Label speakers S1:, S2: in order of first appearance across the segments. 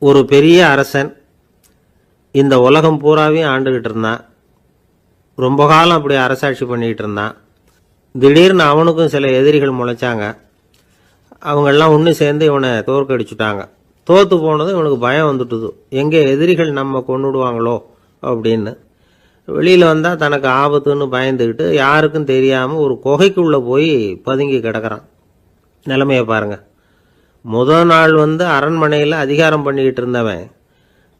S1: ஒரு பெரிய அரசன் இந்த உலகம் பூராவையும் ஆண்டுகிட்டு இருந்தான். ரொம்ப காலம் அப்படி அரசாட்சி பண்ணிக்கிட்டு இருந்தான். திடீர்னு அவனுக்கும் சில எதிரிகள் முளைச்சாங்க. அவங்கெல்லாம் ஒன்று சேர்ந்து இவனை தோற்கடிச்சுட்டாங்க. தோற்று போனதும் இவனுக்கு பயம் வந்துட்டுது, எங்கே எதிரிகள் நம்ம கொண்டுடுவாங்களோ அப்படின்னு. வெளியில் வந்தால் தனக்கு ஆபத்துன்னு பயந்துக்கிட்டு யாருக்கும் தெரியாமல் ஒரு குகைக்குள்ளே போய் பதுங்கி கிடக்கிறான். நிலைமையை பாருங்கள். முதல் நாள் அரண்மனையில் அதிகாரம் பண்ணிக்கிட்டு இருந்தவன்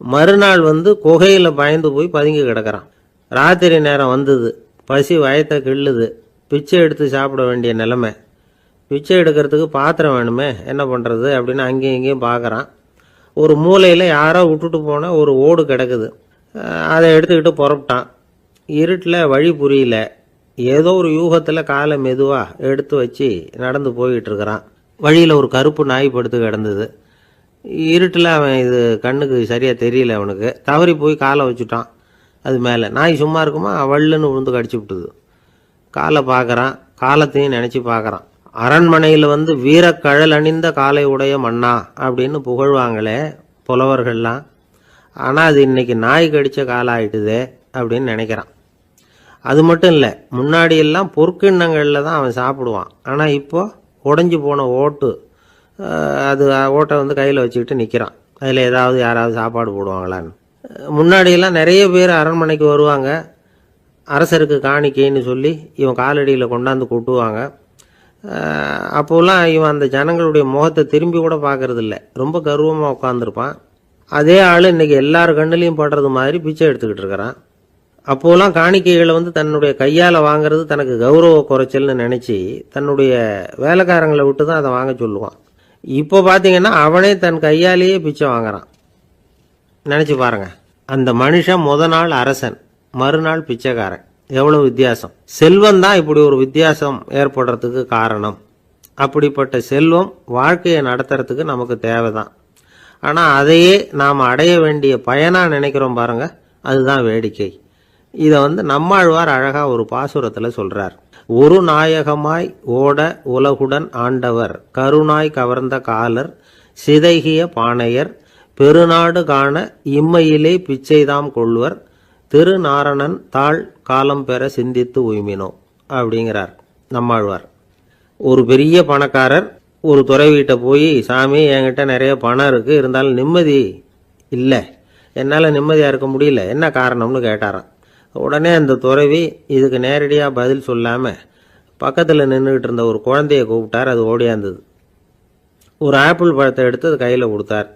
S1: மறுநாள் குகையில் பயந்து போய் பதுங்கி கிடக்கிறான். ராத்திரி நேரம் வந்தது, பசி வயத்தை கிள்ளுது, பிச்சை எடுத்து சாப்பிட வேண்டிய நிலைமை. பிச்சை எடுக்கிறதுக்கு பாத்திரம் வேணுமே, என்ன பண்ணுறது அப்படின்னு அங்கேயும் இங்கேயும் பார்க்குறான். ஒரு மூலையில் யாரோ விட்டுட்டு போன ஒரு ஓடு கிடக்குது. அதை எடுத்துக்கிட்டு புறப்பட்டான். இருட்டில் வழி புரியல. ஏதோ ஒரு யூகத்தில் காலை மெதுவாக எடுத்து வச்சு நடந்து போய்கிட்டு இருக்கிறான். வழியில் ஒரு கருப்பு நாய் படுத்து கிடந்தது. இருட்டில் அவன் இது கண்ணுக்கு சரியாக தெரியல. அவனுக்கு தவறி போய் காலை வச்சுட்டான் அது மேலே. நாய் சும்மா இருக்குமா, வள்ளுன்னு விழுந்து கடிச்சு விட்டுது. காலை பார்க்குறான், காலத்தையும் நினச்சி பார்க்குறான். அரண்மனையில் வீரக்கழல் அணிந்த காலை உடைய மன்னா அப்படின்னு புகழ்வாங்களே புலவர்கள்லாம். ஆனால் அது இன்னைக்கு நாய் கடித்த காலம் ஆயிட்டுதே அப்படின்னு நினைக்கிறான். அது மட்டும் இல்லை, முன்னாடியெல்லாம் பொற்கிண்ணங்களில் தான் அவன் சாப்பிடுவான். ஆனால் இப்போது உடஞ்சி போன ஓட்டு, அது ஓட்டை கையில் வச்சுக்கிட்டு நிற்கிறான். அதில் யாராவது சாப்பாடு போடுவாங்களான்னு. முன்னாடியெல்லாம் நிறைய பேர் அரண்மனைக்கு வருவாங்க. அரசருக்கு காணிக்கைன்னு சொல்லி இவன் காலடியில் கொண்டாந்து கொட்டுவாங்க. அப்போலாம் இவன் அந்த ஜனங்களுடைய முகத்தை திரும்பி கூட பார்க்கறதில்ல, ரொம்ப கர்வமாக உட்காந்துருப்பான். அதே ஆள் இன்றைக்கி எல்லார் கண்ணுலையும் படுறது மாதிரி பிச்சை எடுத்துக்கிட்டு இருக்கிறான். அப்போலாம் காணிக்கைகளை தன்னுடைய கையால் வாங்கிறது தனக்கு கௌரவ குறைச்சல்னு நினச்சி தன்னுடைய வேலைக்காரங்களை விட்டு தான் அதை வாங்க சொல்லுவான். இப்போ பார்த்தீங்கன்னா அவனே தன் கையாலேயே பிச்சை வாங்குறான். நினச்சி பாருங்கள். அந்த மனுஷன் நாள் அரசன், மறுநாள் பிச்சைக்காரன். எவ்வளோ வித்தியாசம். செல்வம் தான் இப்படி ஒரு வித்தியாசம் ஏற்படுறதுக்கு காரணம். அப்படிப்பட்ட செல்வம் வாழ்க்கையை நடத்துறதுக்கு நமக்கு தேவைதான். ஆனால் அதையே நாம் அடைய வேண்டிய பயனாக நினைக்கிறோம் பாருங்க, அதுதான் வேடிக்கை. இதை நம்மாழ்வார் அழகாக ஒரு பாசுரத்தில் சொல்கிறார். ஒரு நாயகமாய் ஓட உலகுடன் ஆண்டவர், கருணாய் கவர்ந்த காலர், சிதைகிய பானையர், பெருநாடு காண இம்மையிலே பிச்சைதாம் கொள்வர், திருநாரணன் தாழ் காலம் பெற சிந்தித்து உய்மினோ அப்படிங்கிறார் நம்மாழ்வார். ஒரு பெரிய பணக்காரர் ஒரு துறவிகிட்ட போய், சாமி என்கிட்ட நிறைய பணம் இருக்குது, இருந்தாலும் நிம்மதி இல்லை, என்னால் நிம்மதியாக இருக்க முடியல, என்ன காரணம்னு கேட்டாராம். உடனே அந்த துறவி இதுக்கு நேரடியாக பதில் சொல்லாமல் பக்கத்தில் நின்றுக்கிட்டு இருந்த ஒரு குழந்தைய கூப்பிட்டார். அது ஓடியாந்தது. ஒரு ஆப்பிள் பழத்தை எடுத்து அது கையில் கொடுத்தார்.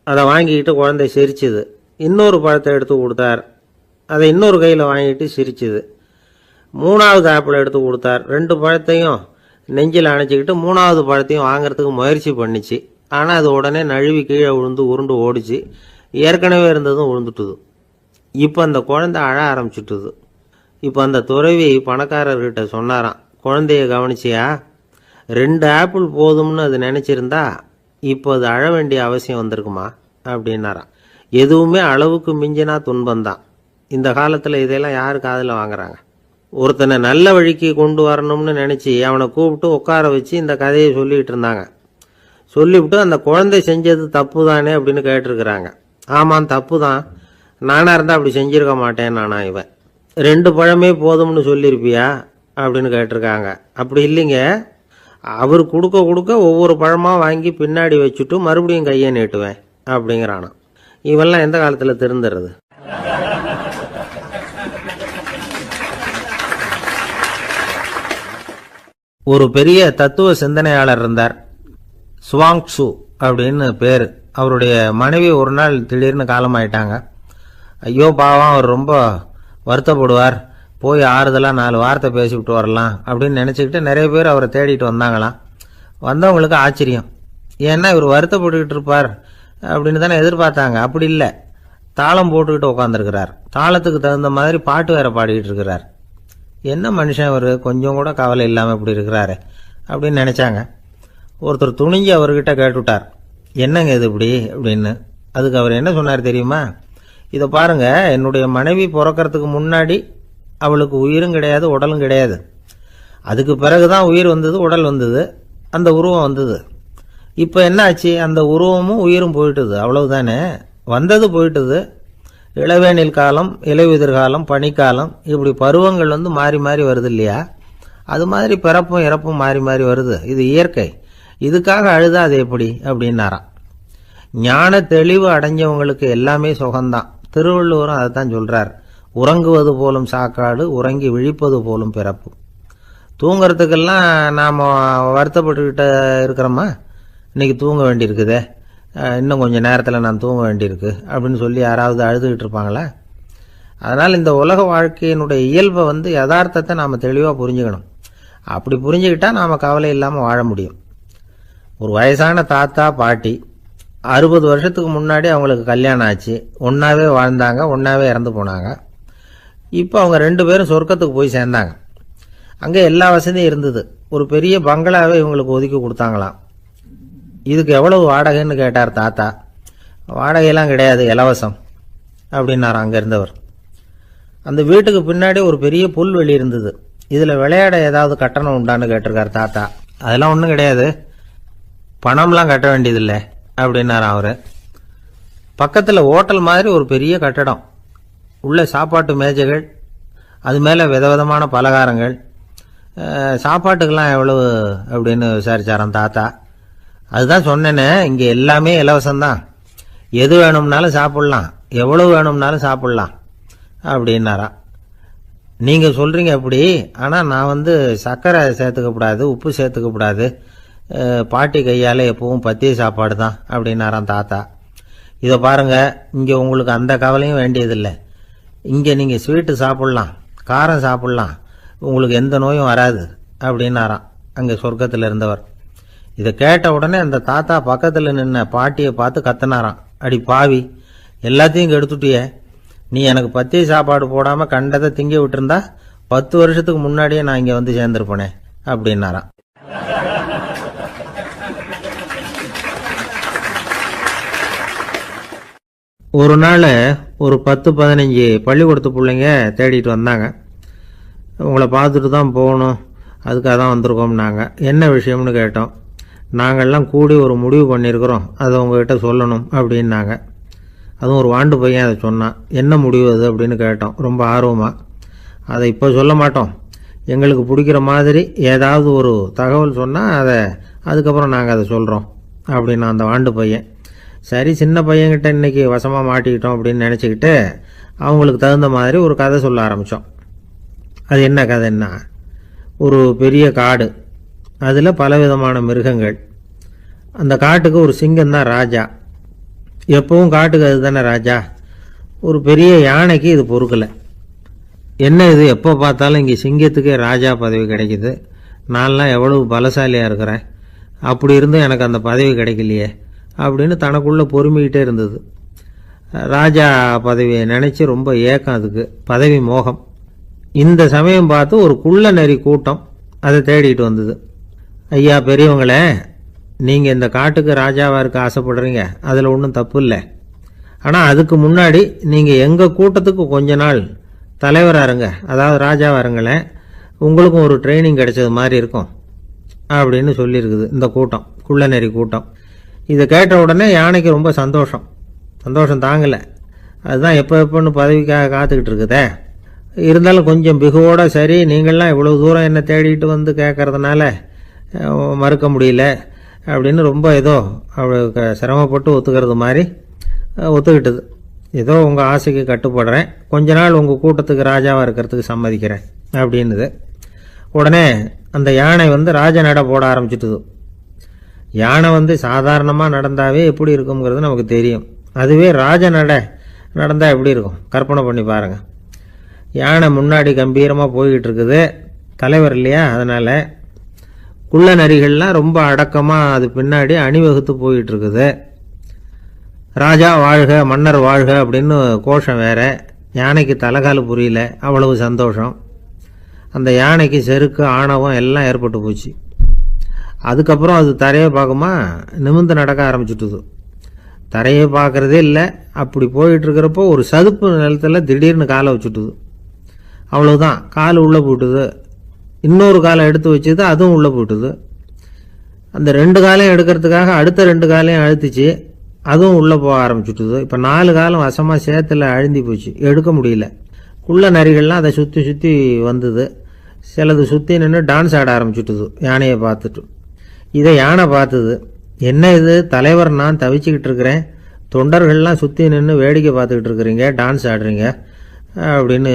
S1: அதை வாங்கிக்கிட்டு குழந்தை சிரிச்சுது. இன்னொரு பழத்தை எடுத்து கொடுத்தார். அதை இன்னொரு கையில் வாங்கிட்டு சிரிச்சுது. மூணாவது ஆப்பிள் எடுத்து கொடுத்தார். 2 பழத்தையும் நெஞ்சில் அணைச்சிக்கிட்டு 3வது பழத்தையும் வாங்கிறதுக்கு முயற்சி பண்ணிச்சு. ஆனால் அது உடனே நழுவி கீழே விழுந்து உருண்டு ஓடிச்சு. ஏற்கனவே இருந்ததும் விழுந்துட்டுது. இப்போ அந்த குழந்தை அழ ஆரம்பிச்சுட்டுது. இப்போ அந்த துறவி பணக்காரர்கிட்ட சொன்னாராம், குழந்தைய கவனிச்சியா, 2 ஆப்பிள் போதும்னு அது நினச்சிருந்தா இப்போ அது அழ வேண்டிய அவசியம் வந்திருக்குமா அப்படின்னாராம். எதுவுமே அளவுக்கு மிஞ்சினா துன்பந்தான். இந்த காலத்தில் இதெல்லாம் யார் காதில் வாங்குறாங்க? ஒருத்தனை நல்ல வழிக்கு கொண்டு வரணும்னு நினச்சி அவனை கூப்பிட்டு உட்கார வச்சு இந்த கதையை சொல்லிகிட்டு இருந்தாங்க. சொல்லிவிட்டு அந்த குழந்தை செஞ்சது தப்பு தானே அப்படின்னு கேட்டிருக்கிறாங்க. ஆமாம், தப்பு தான், நானாக இருந்தால் அப்படி செஞ்சிருக்க மாட்டேன் நானா இவன். 2 பழமே போதும்னு சொல்லியிருப்பியா அப்படின்னு கேட்டிருக்காங்க. அப்படி இல்லைங்க, அவர் கொடுக்க கொடுக்க ஒவ்வொரு பழமாக வாங்கி பின்னாடி வச்சுட்டு மறுபடியும் கையை நீட்டுவேன் அப்படிங்கிறானா. இவெல்லாம் எந்த காலத்தில் திருந்துறது? ஒரு பெரிய தத்துவ சிந்தனையாளர் இருந்தார், சுவாங்சு அப்படின்னு பேர். அவருடைய மனைவி ஒரு நாள் திடீர்னு காலமாயிட்டாங்க. ஐயோ பாவம், அவர் ரொம்ப வருத்தப்படுவார், போய் ஆறுதலாக 4 வார்த்தை பேசிவிட்டு வரலாம் அப்படின்னு நினச்சிக்கிட்டு நிறைய பேர் அவரை தேடிட்டு வந்தாங்களாம். வந்தவங்களுக்கு ஆச்சரியம், ஏன்னா இவர் வருத்தப்பட்டுக்கிட்டு இருப்பார் அப்படின்னு தானே எதிர்பார்த்தாங்க. அப்படி இல்லை, தாளம் போட்டுக்கிட்டு உட்காந்துருக்கிறார். தாளத்துக்கு தகுந்த மாதிரி பாட்டு வேற பாடிக்கிட்டு இருக்கிறார். என்ன மனுஷன் அவர், கொஞ்சம் கூட கவலை இல்லாமல் இப்படி இருக்கிறாரு அப்படின்னு நினச்சாங்க. ஒருத்தர் துணிஞ்சு அவர்கிட்ட கேட்டுவிட்டார், என்னங்க இது இப்படி அப்படின்னு. அதுக்கு அவர் என்ன சொன்னார் தெரியுமா? இதை பாருங்க, என்னுடைய மனைவி பிறக்கிறதுக்கு முன்னாடி அவளுக்கு உயிரும் கிடையாது, உடலும் கிடையாது. அதுக்கு பிறகுதான் உயிர் வந்தது, உடல் வந்தது, அந்த உருவம் வந்தது. இப்போ என்ன ஆச்சு? அந்த உருவமும் உயிரும் போயிட்டுது, அவ்வளவுதானே. வந்தது போயிட்டுது. இளவேனில் காலம், இலையுதிர் காலம், பனிக்காலம், இப்படி பருவங்கள் மாறி மாறி வருது இல்லையா? அது மாதிரி பிறப்பும் இறப்பும் மாறி மாறி வருது. இது இயற்கை. இதுக்காக அழுதா அது எப்படி அப்படின்னாராம். ஞான தெளிவு அடைஞ்சவங்களுக்கு எல்லாமே சுகம்தான். திருவள்ளுவரும் அதை தான் சொல்றார். உறங்குவது போலும் சாக்காடு, உறங்கி விழிப்பது போலும் பிறப்பு. தூங்கிறதுக்கெல்லாம் நாம் வருத்தப்பட்டுக்கிட்ட இருக்கிறோமா? இன்னைக்கு தூங்க வேண்டியிருக்குதே, இன்னும் கொஞ்சம் நேரத்தில் நான் தூங்க வேண்டியிருக்கு அப்படின்னு சொல்லி யாராவது அழுதுகிட்டு இருப்பாங்களா? அதனால் இந்த உலக வாழ்க்கையினுடைய இயல்பை யதார்த்தத்தை நாம் தெளிவாக புரிஞ்சுக்கணும். அப்படி புரிஞ்சுக்கிட்டா நாம் கவலை இல்லாமல் வாழ முடியும். ஒரு வயசான தாத்தா பாட்டி 60 வருஷத்துக்கு முன்னாடி அவங்களுக்கு கல்யாணம் ஆச்சு. ஒன்றாவே வாழ்ந்தாங்க, ஒன்றாவே இறந்து போனாங்க. இப்போ அவங்க 2 பேரும் சொர்க்கத்துக்கு போய் சேர்ந்தாங்க. அங்கே எல்லா வசதியும் இருந்தது. ஒரு பெரிய பங்களாவே இவங்களுக்கு ஒதுக்கி கொடுத்தாங்களாம். இதுக்கு எவ்வளவு வாடகைன்னு கேட்டார் தாத்தா. வாடகையெல்லாம் கிடையாது, இலவசம் அப்படின்னார் அங்கே இருந்தவர். அந்த வீட்டுக்கு பின்னாடி ஒரு பெரிய புல்வெளி இருந்தது. இதில் விளையாட ஏதாவது கட்டணம் உண்டான்னு கேட்டிருக்கார் தாத்தா. அதெல்லாம் ஒன்றும் கிடையாது, பணம்லாம் கட்ட வேண்டியதில்லை அப்படின்னார் அவர். பக்கத்தில் ஹோட்டல் மாதிரி ஒரு பெரிய கட்டடம், உள்ள சாப்பாட்டு மேஜைகள், அது மேலே விதவிதமான பலகாரங்கள். சாப்பாட்டுக்கெல்லாம் எவ்வளவு அப்படின்னு விசாரிச்சாராம் தாத்தா. அதுதான் சொன்னேனே, இங்கே எல்லாமே இலவசம்தான். எது வேணும்னாலும் சாப்பிட்லாம், எவ்வளவு வேணும்னாலும் சாப்பிட்லாம் அப்படின்னாரா. நீங்கள் சொல்கிறீங்க அப்படி, ஆனால் நான் சர்க்கரை சேர்த்துக்கக்கூடாது, உப்பு சேர்த்துக்கக்கூடாது, பாட்டி கையால் எப்பவும் பத்திய சாப்பாடு தான் அப்படின்னாராம் தாத்தா. இதை பாருங்கள், இங்கே உங்களுக்கு அந்த கவலையும் வேண்டியதில்லை. இங்கே நீங்கள் ஸ்வீட்டு சாப்பிட்லாம், காரம் சாப்பிட்லாம், உங்களுக்கு எந்த நோயும் வராது அப்படின்னாராம் அங்கே சொர்க்கத்தில் இருந்தவர். இதை கேட்ட உடனே அந்த தாத்தா பக்கத்தில் நின்ன பாட்டியை பார்த்து கத்தினாராம். அடி பாவி, எல்லாத்தையும் கெடுத்துட்டியே, நீ எனக்கு பத்திய சாப்பாடு போடாமல் கண்டதை திங்க விட்டுருந்தா 10 வருஷத்துக்கு முன்னாடியே நான் இங்கே சேர்ந்துருப்பேனே அப்படின்னாராம். ஒரு நாள் ஒரு 10-15 பள்ளிக்கூடத்து பிள்ளைங்க தேடிட்டு வந்தாங்க. உங்களை பார்த்துட்டு தான் போகணும், அதுக்காக தான் வந்திருக்கோம்னாங்க. என்ன விஷயம்னு கேட்டோம். நாங்கள்லாம் கூடி ஒரு முடிவு பண்ணியிருக்கிறோம், அதை உங்ககிட்ட சொல்லணும் அப்படின்னாங்க. அதுவும் ஒரு வாண்டு பையன் அதை சொன்னான். என்ன முடிவு அது அப்படின்னு கேட்டோம் ரொம்ப ஆர்வமாக. அதை இப்போ சொல்ல மாட்டோம், எங்களுக்கு பிடிக்கிற மாதிரி ஏதாவது ஒரு தகவல் சொன்னால் அதுக்கப்புறம் நாங்கள் அதை சொல்கிறோம் அப்படின்னா அந்த வாண்டு பையன். சரி, சின்ன பையன்கிட்ட இன்றைக்கி வசமாக மாட்டிக்கிட்டோம் அப்படின்னு நினச்சிக்கிட்டு அவங்களுக்கு தகுந்த மாதிரி ஒரு கதை சொல்ல ஆரம்பித்தோம். அது என்ன கதைன்னா, ஒரு பெரிய காடு, அதில் பலவிதமான மிருகங்கள். அந்த காட்டுக்கு ஒரு சிங்கம் தான் ராஜா. எப்பவும் காட்டுக்கு அது தானே ராஜா. ஒரு பெரிய யானைக்கு இது பொறுக்கலை. என்ன இது, எப்போ பார்த்தாலும் இங்கே சிங்கத்துக்கே ராஜா பதவி கிடைக்குது, நான்லாம் எவ்வளவு பலசாலியாக இருக்கிறேன், அப்படி இருந்தும் எனக்கு அந்த பதவி கிடைக்கலையே அப்படின்னு தனக்குள்ளே பொறுமிக்கிட்டே இருந்தது. ராஜா பதவியை நினச்சி ரொம்ப ஏக்கம், அதுக்கு பதவி மோகம். இந்த சமயம் பார்த்து ஒரு குள்ள நரி கூட்டம் அதை தேடிட்டு வந்தது. ஐயா பெரியவங்களே, நீங்கள் இந்த காட்டுக்கு ராஜாவாக இருக்க ஆசைப்படுறீங்க, அதில் ஒன்றும் தப்பு இல்லை. ஆனால் அதுக்கு முன்னாடி நீங்கள் எங்கள் கூட்டத்துக்கு கொஞ்ச நாள் தலைவராக இருங்க, அதாவது ராஜாவாக இருங்களேன், உங்களுக்கும் ஒரு ட்ரைனிங் கிடைச்சது மாதிரி இருக்கும் அப்படின்னு சொல்லியிருக்குது இந்த கூட்டம், குள்ளநெறி கூட்டம். இதை கேட்ட உடனே யானைக்கு ரொம்ப சந்தோஷம் தாங்கலை. அதுதான் எப்போன்னு பதவிக்காக காத்துக்கிட்டு இருக்குதே. இருந்தாலும் கொஞ்சம் பிகுவோட, சரி நீங்கள்லாம் இவ்வளோ தூரம் என்னை தேடிட்டு கேட்கறதுனால மறுக்க முடியல அப்படின்னு ரொம்ப ஏதோ அவளுக்கு சிரமப்பட்டு ஒத்துக்கிறது மாதிரி ஒத்துக்கிட்டது. ஏதோ உங்கள் ஆசைக்கு கட்டுப்படுறேன், கொஞ்ச நாள் உங்கள் கூட்டத்துக்கு ராஜாவாக இருக்கிறதுக்கு சம்மதிக்கிறேன் அப்படின்னுது. உடனே அந்த யானை ராஜ நட போட ஆரம்பிச்சிட்டுது. யானை சாதாரணமாக நடந்தாவே எப்படி இருக்குங்கிறது நமக்கு தெரியும். அதுவே ராஜ நட நடந்தால் எப்படி இருக்கும் கற்பனை பண்ணி பாருங்கள். யானை முன்னாடி கம்பீரமாக போய்கிட்டு இருக்குது, தலைவர் இல்லையா, அதனால் குள்ள நரிகள்லாம் ரொம்ப அடக்கமாக அது பின்னாடி அணிவகுத்து போயிட்டு இருக்குது. ராஜா வாழ்க, மன்னர் வாழ்க அப்படின்னு கோஷம் வேற. யானைக்கு தலைகால புரியல, அவ்வளவு சந்தோஷம். அந்த யானைக்கு செருக்கு, ஆணவம் எல்லாம் ஏற்பட்டு போச்சு. அதுக்கப்புறம் அது தரையை பார்க்குமா, நிமிர்ந்து நடக்க ஆரம்பிச்சுட்டுது. தரையை பார்க்குறதே இல்லை. அப்படி போயிட்டு இருக்கிறப்போ ஒரு சதுப்பு நிலத்தில் திடீர்னு காலை வச்சுட்டுது. அவ்வளோதான், கால் உள்ளே போட்டுது. இன்னொரு காலை எடுத்து வச்சுது, அதுவும் உள்ளே போட்டுது. அந்த 2 காலையும் எடுக்கிறதுக்காக அடுத்த 2 காலையும் அழுத்திச்சு, அதுவும் உள்ளே போக ஆரம்பிச்சுட்டுது. இப்போ 4 காலம் வசமாக சேத்துல அழுந்தி போச்சு, எடுக்க முடியல. குள்ள நரிகள்லாம் அதை சுற்றி சுற்றி வந்தது. சிலது சுற்றி நின்று டான்ஸ் ஆட ஆரம்பிச்சுட்டுது யானையை பார்த்துட்டு. இதை யானை பார்த்தது. என்ன இது தலைவர், நான் தவிச்சுக்கிட்டு இருக்கிறேன், தொண்டர்கள்லாம் சுற்றி நின்று வேடிக்கை பார்த்துக்கிட்டு இருக்கிறீங்க, டான்ஸ் ஆடுறீங்க அப்படின்னு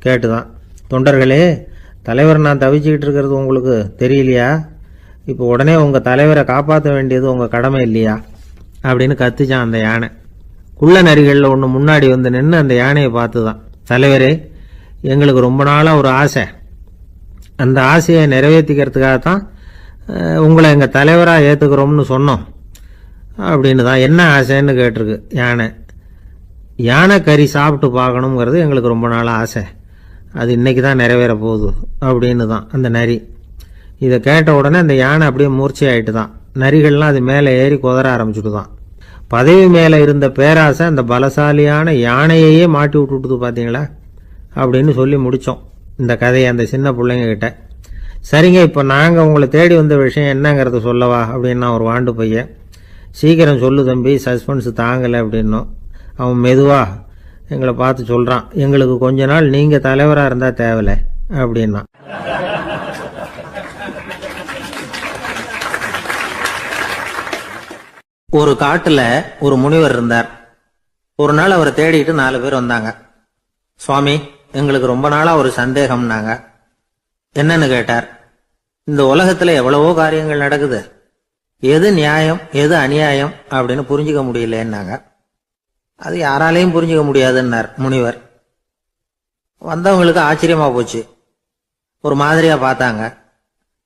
S1: கேட்டுதான். தொண்டர்களே, தலைவர் நான் தவிச்சுக்கிட்டு இருக்கிறது உங்களுக்கு தெரியலையா? இப்போ உடனே உங்கள் தலைவரை காப்பாற்ற வேண்டியது உங்கள் கடமை இல்லையா அப்படின்னு கத்துச்சான் அந்த யானை. குள்ள நரிகளில் ஒன்று முன்னாடி வந்து நின்று அந்த யானையை பார்த்து தான், தலைவரே, எங்களுக்கு ரொம்ப நாளாக ஒரு ஆசை, அந்த ஆசையை நிறைவேற்றிக்கிறதுக்காகத்தான் உங்களை எங்கள் தலைவராக ஏற்றுக்கிறோம்னு சொன்னோம் அப்படின்னு தான். என்ன ஆசைன்னு கேட்டிருக்கு யானை. யானை கறி சாப்பிட்டு பார்க்கணுங்கிறது எங்களுக்கு ரொம்ப நாளாக ஆசை, அது இன்னைக்கு தான் நிறைவேற போகுது அப்படின்னு தான் அந்த நரி. இதை கேட்ட உடனே அந்த யானை அப்படியே மூர்ச்சி ஆகிட்டு தான். நரிகள்லாம் அது மேலே ஏறி குதற ஆரம்பிச்சுட்டு தான். பதவி மேலே இருந்த பேராசை அந்த பலசாலியான யானையையே மாட்டி விட்டுட்டுது பார்த்தீங்களா அப்படின்னு சொல்லி முடித்தோம் இந்த கதையை அந்த சின்ன பிள்ளைங்க கிட்ட. சரிங்க, இப்போ நாங்கள் உங்களை தேடி வந்த விஷயம் என்னங்கிறத சொல்லவா அப்படின்னா ஒரு வாண்டு பையன். சீக்கிரம் சொல்லு தம்பி, சஸ்பென்ஸ் தாங்கலை அப்படின்னோம். அவன் மெதுவா எங்களை பார்த்து சொல்கிறான், எங்களுக்கு கொஞ்ச நாள் நீங்கள் தலைவராக இருந்தால் தேவலை அப்படின்னா. ஒரு காட்டுல ஒரு முனிவர் இருந்தார். ஒரு நாள் அவரை தேடிட்டு 4 பேர் வந்தாங்க. சுவாமி, எங்களுக்கு ரொம்ப நாளா ஒரு சந்தேகம்னாங்க. என்னன்னு கேட்டார். இந்த உலகத்துல எவ்வளவோ காரியங்கள் நடக்குது, எது நியாயம் எது அநியாயம் அப்படின்னு புரிஞ்சுக்க முடியலன்னாங்க. அது யாராலையும் புரிஞ்சுக்க முடியாதுன்னார் முனிவர். வந்தவங்களுக்கு ஆச்சரியமா போச்சு, ஒரு மாதிரியா பார்த்தாங்க.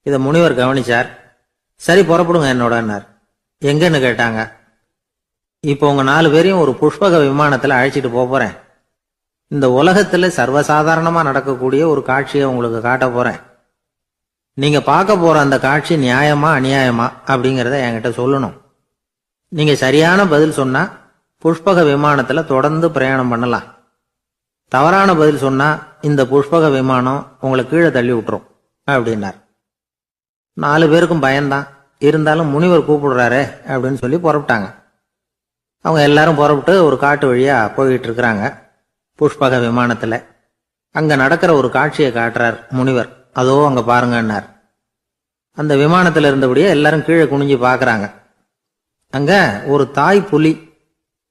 S1: இதை முனிவர் கவனிச்சார். சரி, புறப்படுங்க என்னோடன்னார். எங்கன்னு கேட்டாங்க. இப்போ உங்க 4 பேரையும் ஒரு புஷ்பக விமானத்துல அழைச்சிட்டு போறேன். இந்த உலகத்துல சர்வசாதாரணமா நடக்கக்கூடிய ஒரு காட்சியை உங்களுக்கு காட்ட போறேன். நீங்க பார்க்க போற அந்த காட்சி நியாயமா அநியாயமா அப்படிங்கிறத என்கிட்ட சொல்லணும். நீங்க சரியான பதில் சொன்னா புஷ்பக விமானத்துல தொடர்ந்து பிரயாணம் பண்ணலாம். தவறான பதில் சொன்னா இந்த புஷ்பக விமானம் உங்களை கீழே தள்ளி விட்டுரும் அப்படின்னார். 4 பேருக்கும் பயம்தான், இருந்தாலும் முனிவர் கூப்பிடுறாரு அப்படின்னு சொல்லி புறப்பட்டாங்க. அவங்க எல்லாரும் புறப்பட்டு ஒரு காட்டு வழியா போயிட்டு இருக்கிறாங்க புஷ்பக விமானத்துல. அங்க நடக்கிற ஒரு காட்சியை காட்டுறார் முனிவர். அதோ அங்க பாருங்கன்னார். அந்த விமானத்துல இருந்தபடியே எல்லாரும் கீழே குனிஞ்சு பாக்குறாங்க. அங்க ஒரு தாய் புலி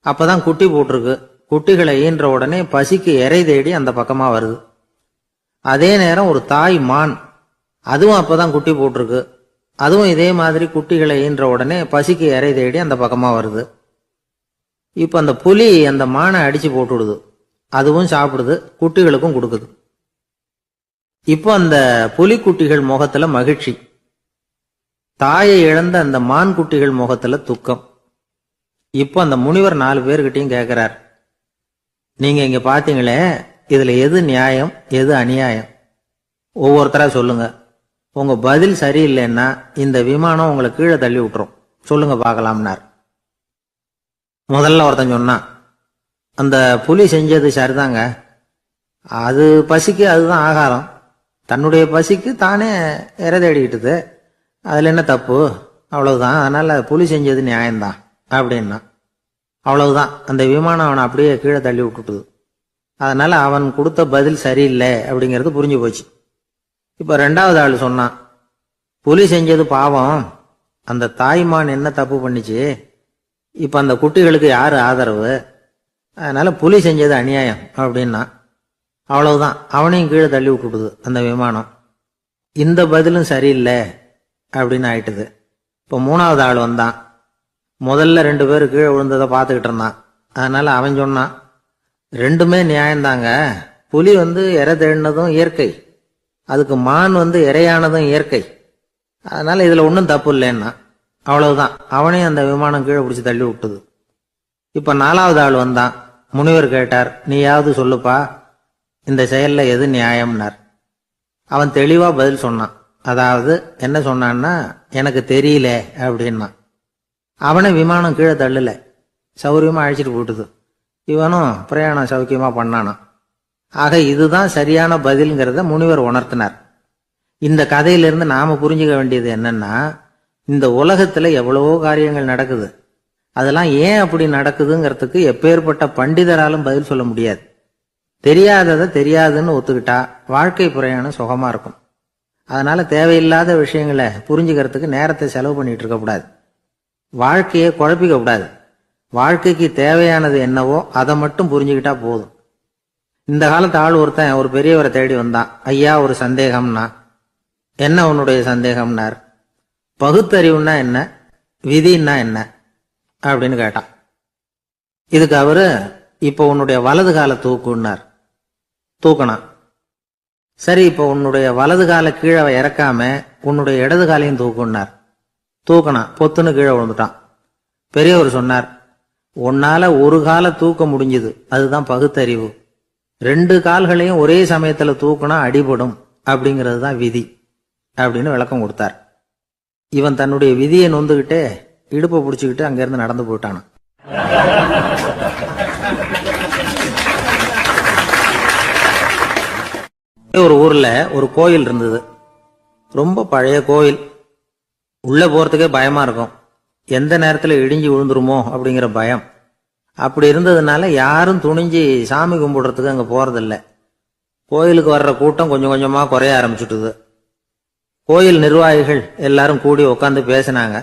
S1: அப்பதான் குட்டி போட்டிருக்கு. குட்டிகளை ஈன்ற உடனே பசிக்கு இறை தேடி அந்த பக்கமா வருது. அதே நேரம் ஒரு தாய் மான், அதுவும் அப்பதான் குட்டி போட்டிருக்கு. அதுவும் இதே மாதிரி குட்டிகளை ஈன்ற உடனே பசிக்கு இறை தேடி அந்த பக்கமா வருது. இப்ப அந்த புலி அந்த மானை அடிச்சு போட்டுடுது, அதுவும் சாப்பிடுது, குட்டிகளுக்கும் கொடுக்குது. இப்போ அந்த புலி குட்டிகள் முகத்துல மகிழ்ச்சி, தாயை இழந்த அந்த மான் குட்டிகள் முகத்துல துக்கம். இப்போ அந்த முனிவர் 4 பேர்கிட்டையும் கேட்கிறார், நீங்க இங்க பாத்தீங்களே, இதுல எது நியாயம் எது அநியாயம்? ஒவ்வொருத்தரா சொல்லுங்க. உங்க பதில் சரியில்லைன்னா இந்த விமானம் உங்களை கீழே தள்ளி விட்டுரும், சொல்லுங்க பார்க்கலாம்னார். முதல்ல ஒருத்தன் சொன்னான், அந்த புலி செஞ்சது சரிதாங்க, அது பசிக்கு அதுதான் ஆகாரம், தன்னுடைய பசிக்கு தானே இறை தேடிக்கிட்டுது, அதுல என்ன தப்பு, அவ்வளவுதான், அதனால புலி செஞ்சது நியாயம்தான் அப்படின்னா. அவ்வளவுதான், அந்த விமானம் அவனை அப்படியே கீழே தள்ளி விட்டுட்டுது. அதனால அவன் கொடுத்த பதில் சரியில்லை அப்படிங்கிறது புரிஞ்சு போச்சு. இப்ப 2வது ஆள் சொன்னான், புலி செஞ்சது பாவம், அந்த தாய்மான் என்ன தப்பு பண்ணிச்சு, இப்ப அந்த குட்டிகளுக்கு யாரு ஆதரவு, அதனால புலி செஞ்சது அநியாயம் அப்படின்னா. அவ்வளவுதான், அவனையும் கீழே தள்ளி விட்டுடுது அந்த விமானம். இந்த பதிலும் சரியில்லை அப்படின்னு ஆயிட்டுது. இப்போ 3வது ஆள் வந்தான். முதல்ல 2 பேர் கீழே விழுந்ததை பார்த்துக்கிட்டு இருந்தான். அதனால அவன் சொன்னான், ரெண்டுமே நியாயம்தாங்க, புலி இறை தேடினதும் இயற்கை, அதுக்கு மான் இறையானதும் இயற்கை, அதனால இதுல ஒன்றும் தப்பு இல்லைன்னா. அவ்வளவுதான், அவனையும் அந்த விமானம் கீழே பிடிச்சி தள்ளி விட்டுது. இப்ப 4வது ஆள் வந்தான். முனிவர் கேட்டார், நீயாவது சொல்லுப்பா, இந்த செயல்ல எது நியாயம்னார். அவன் தெளிவா பதில் சொன்னான். அதாவது என்ன சொன்னான்னா, எனக்கு தெரியல அப்படின்னா. அவனை விமானம் கீழே தள்ளல, சௌரியமா அழைச்சிட்டு போட்டுது. இவனும் பிரயாணம் சௌக்கியமா பண்ணானான். ஆக இதுதான் சரியான பதில்ங்கிறத முனிவர் உணர்த்தினார். இந்த கதையிலிருந்து நாம புரிஞ்சுக்க வேண்டியது என்னன்னா, இந்த உலகத்துல எவ்வளவோ காரியங்கள் நடக்குது. அதெல்லாம் ஏன் அப்படி நடக்குதுங்கிறதுக்கு எப்பேற்பட்ட பண்டிதராலும் பதில் சொல்ல முடியாது. தெரியாததை தெரியாதுன்னு ஒத்துக்கிட்டா வாழ்க்கை பிரயாணம் சுகமா இருக்கும். அதனால தேவையில்லாத விஷயங்களை புரிஞ்சுக்கிறதுக்கு நேரத்தை செலவு பண்ணிட்டு இருக்கக்கூடாது. வாழ்க்கையை குழப்பிக்க கூடாது. வாழ்க்கைக்கு தேவையானது என்னவோ அதை மட்டும் புரிஞ்சுக்கிட்டா போதும். இந்த காலத்து ஆள் ஒருத்தன் ஒரு பெரியவரை தேடி வந்தான். ஐயா, ஒரு சந்தேகம்னா. என்ன உன்னுடைய சந்தேகம்னார். பகுத்தறிவுன்னா என்ன, விதின்னா என்ன அப்படின்னு கேட்டான். இதுக்கு அவரு, இப்போ உன்னுடைய வலது காலை தூக்குன்னார். தூக்கணான். சரி, இப்போ உன்னுடைய வலது காலை கீழே இறக்காம உன்னுடைய இடது காலையும் தூக்குன்னார். தூக்கணான். பொத்துன்னு கீழே விழுந்துட்டான். பெரியவர் சொன்னார், உன்னால ஒரு காலை தூக்க முடிஞ்சுது, அதுதான் பகுத்தறிவு. 2 கால்களையும் ஒரே சமயத்துல தூக்குனா அடிபடும், அப்படிங்கிறது தான் விதி அப்படின்னு விளக்கம் கொடுத்தார். இவன் தன்னுடைய விதியை நொந்துகிட்டே இடுப்பை பிடிச்சுக்கிட்டு அங்கிருந்து நடந்து போயிட்டான். ஒரு ஊர்ல ஒரு கோயில் இருந்தது. ரொம்ப பழைய கோயில். உள்ள போறதுக்கே பயமா இருக்கும். எந்த நேரத்துல இடிஞ்சு விழுந்துருமோ அப்படிங்கிற பயம். அப்படி இருந்ததுனால யாரும் துணிஞ்சு சாமி கும்பிடுறதுக்கு அங்க போறதில்ல. கோயிலுக்கு வர்ற கூட்டம் கொஞ்சம் கொஞ்சமா குறைய ஆரம்பிச்சுட்டுது. கோயில் நிர்வாகிகள் எல்லாரும் கூடி உட்காந்து பேசினாங்க.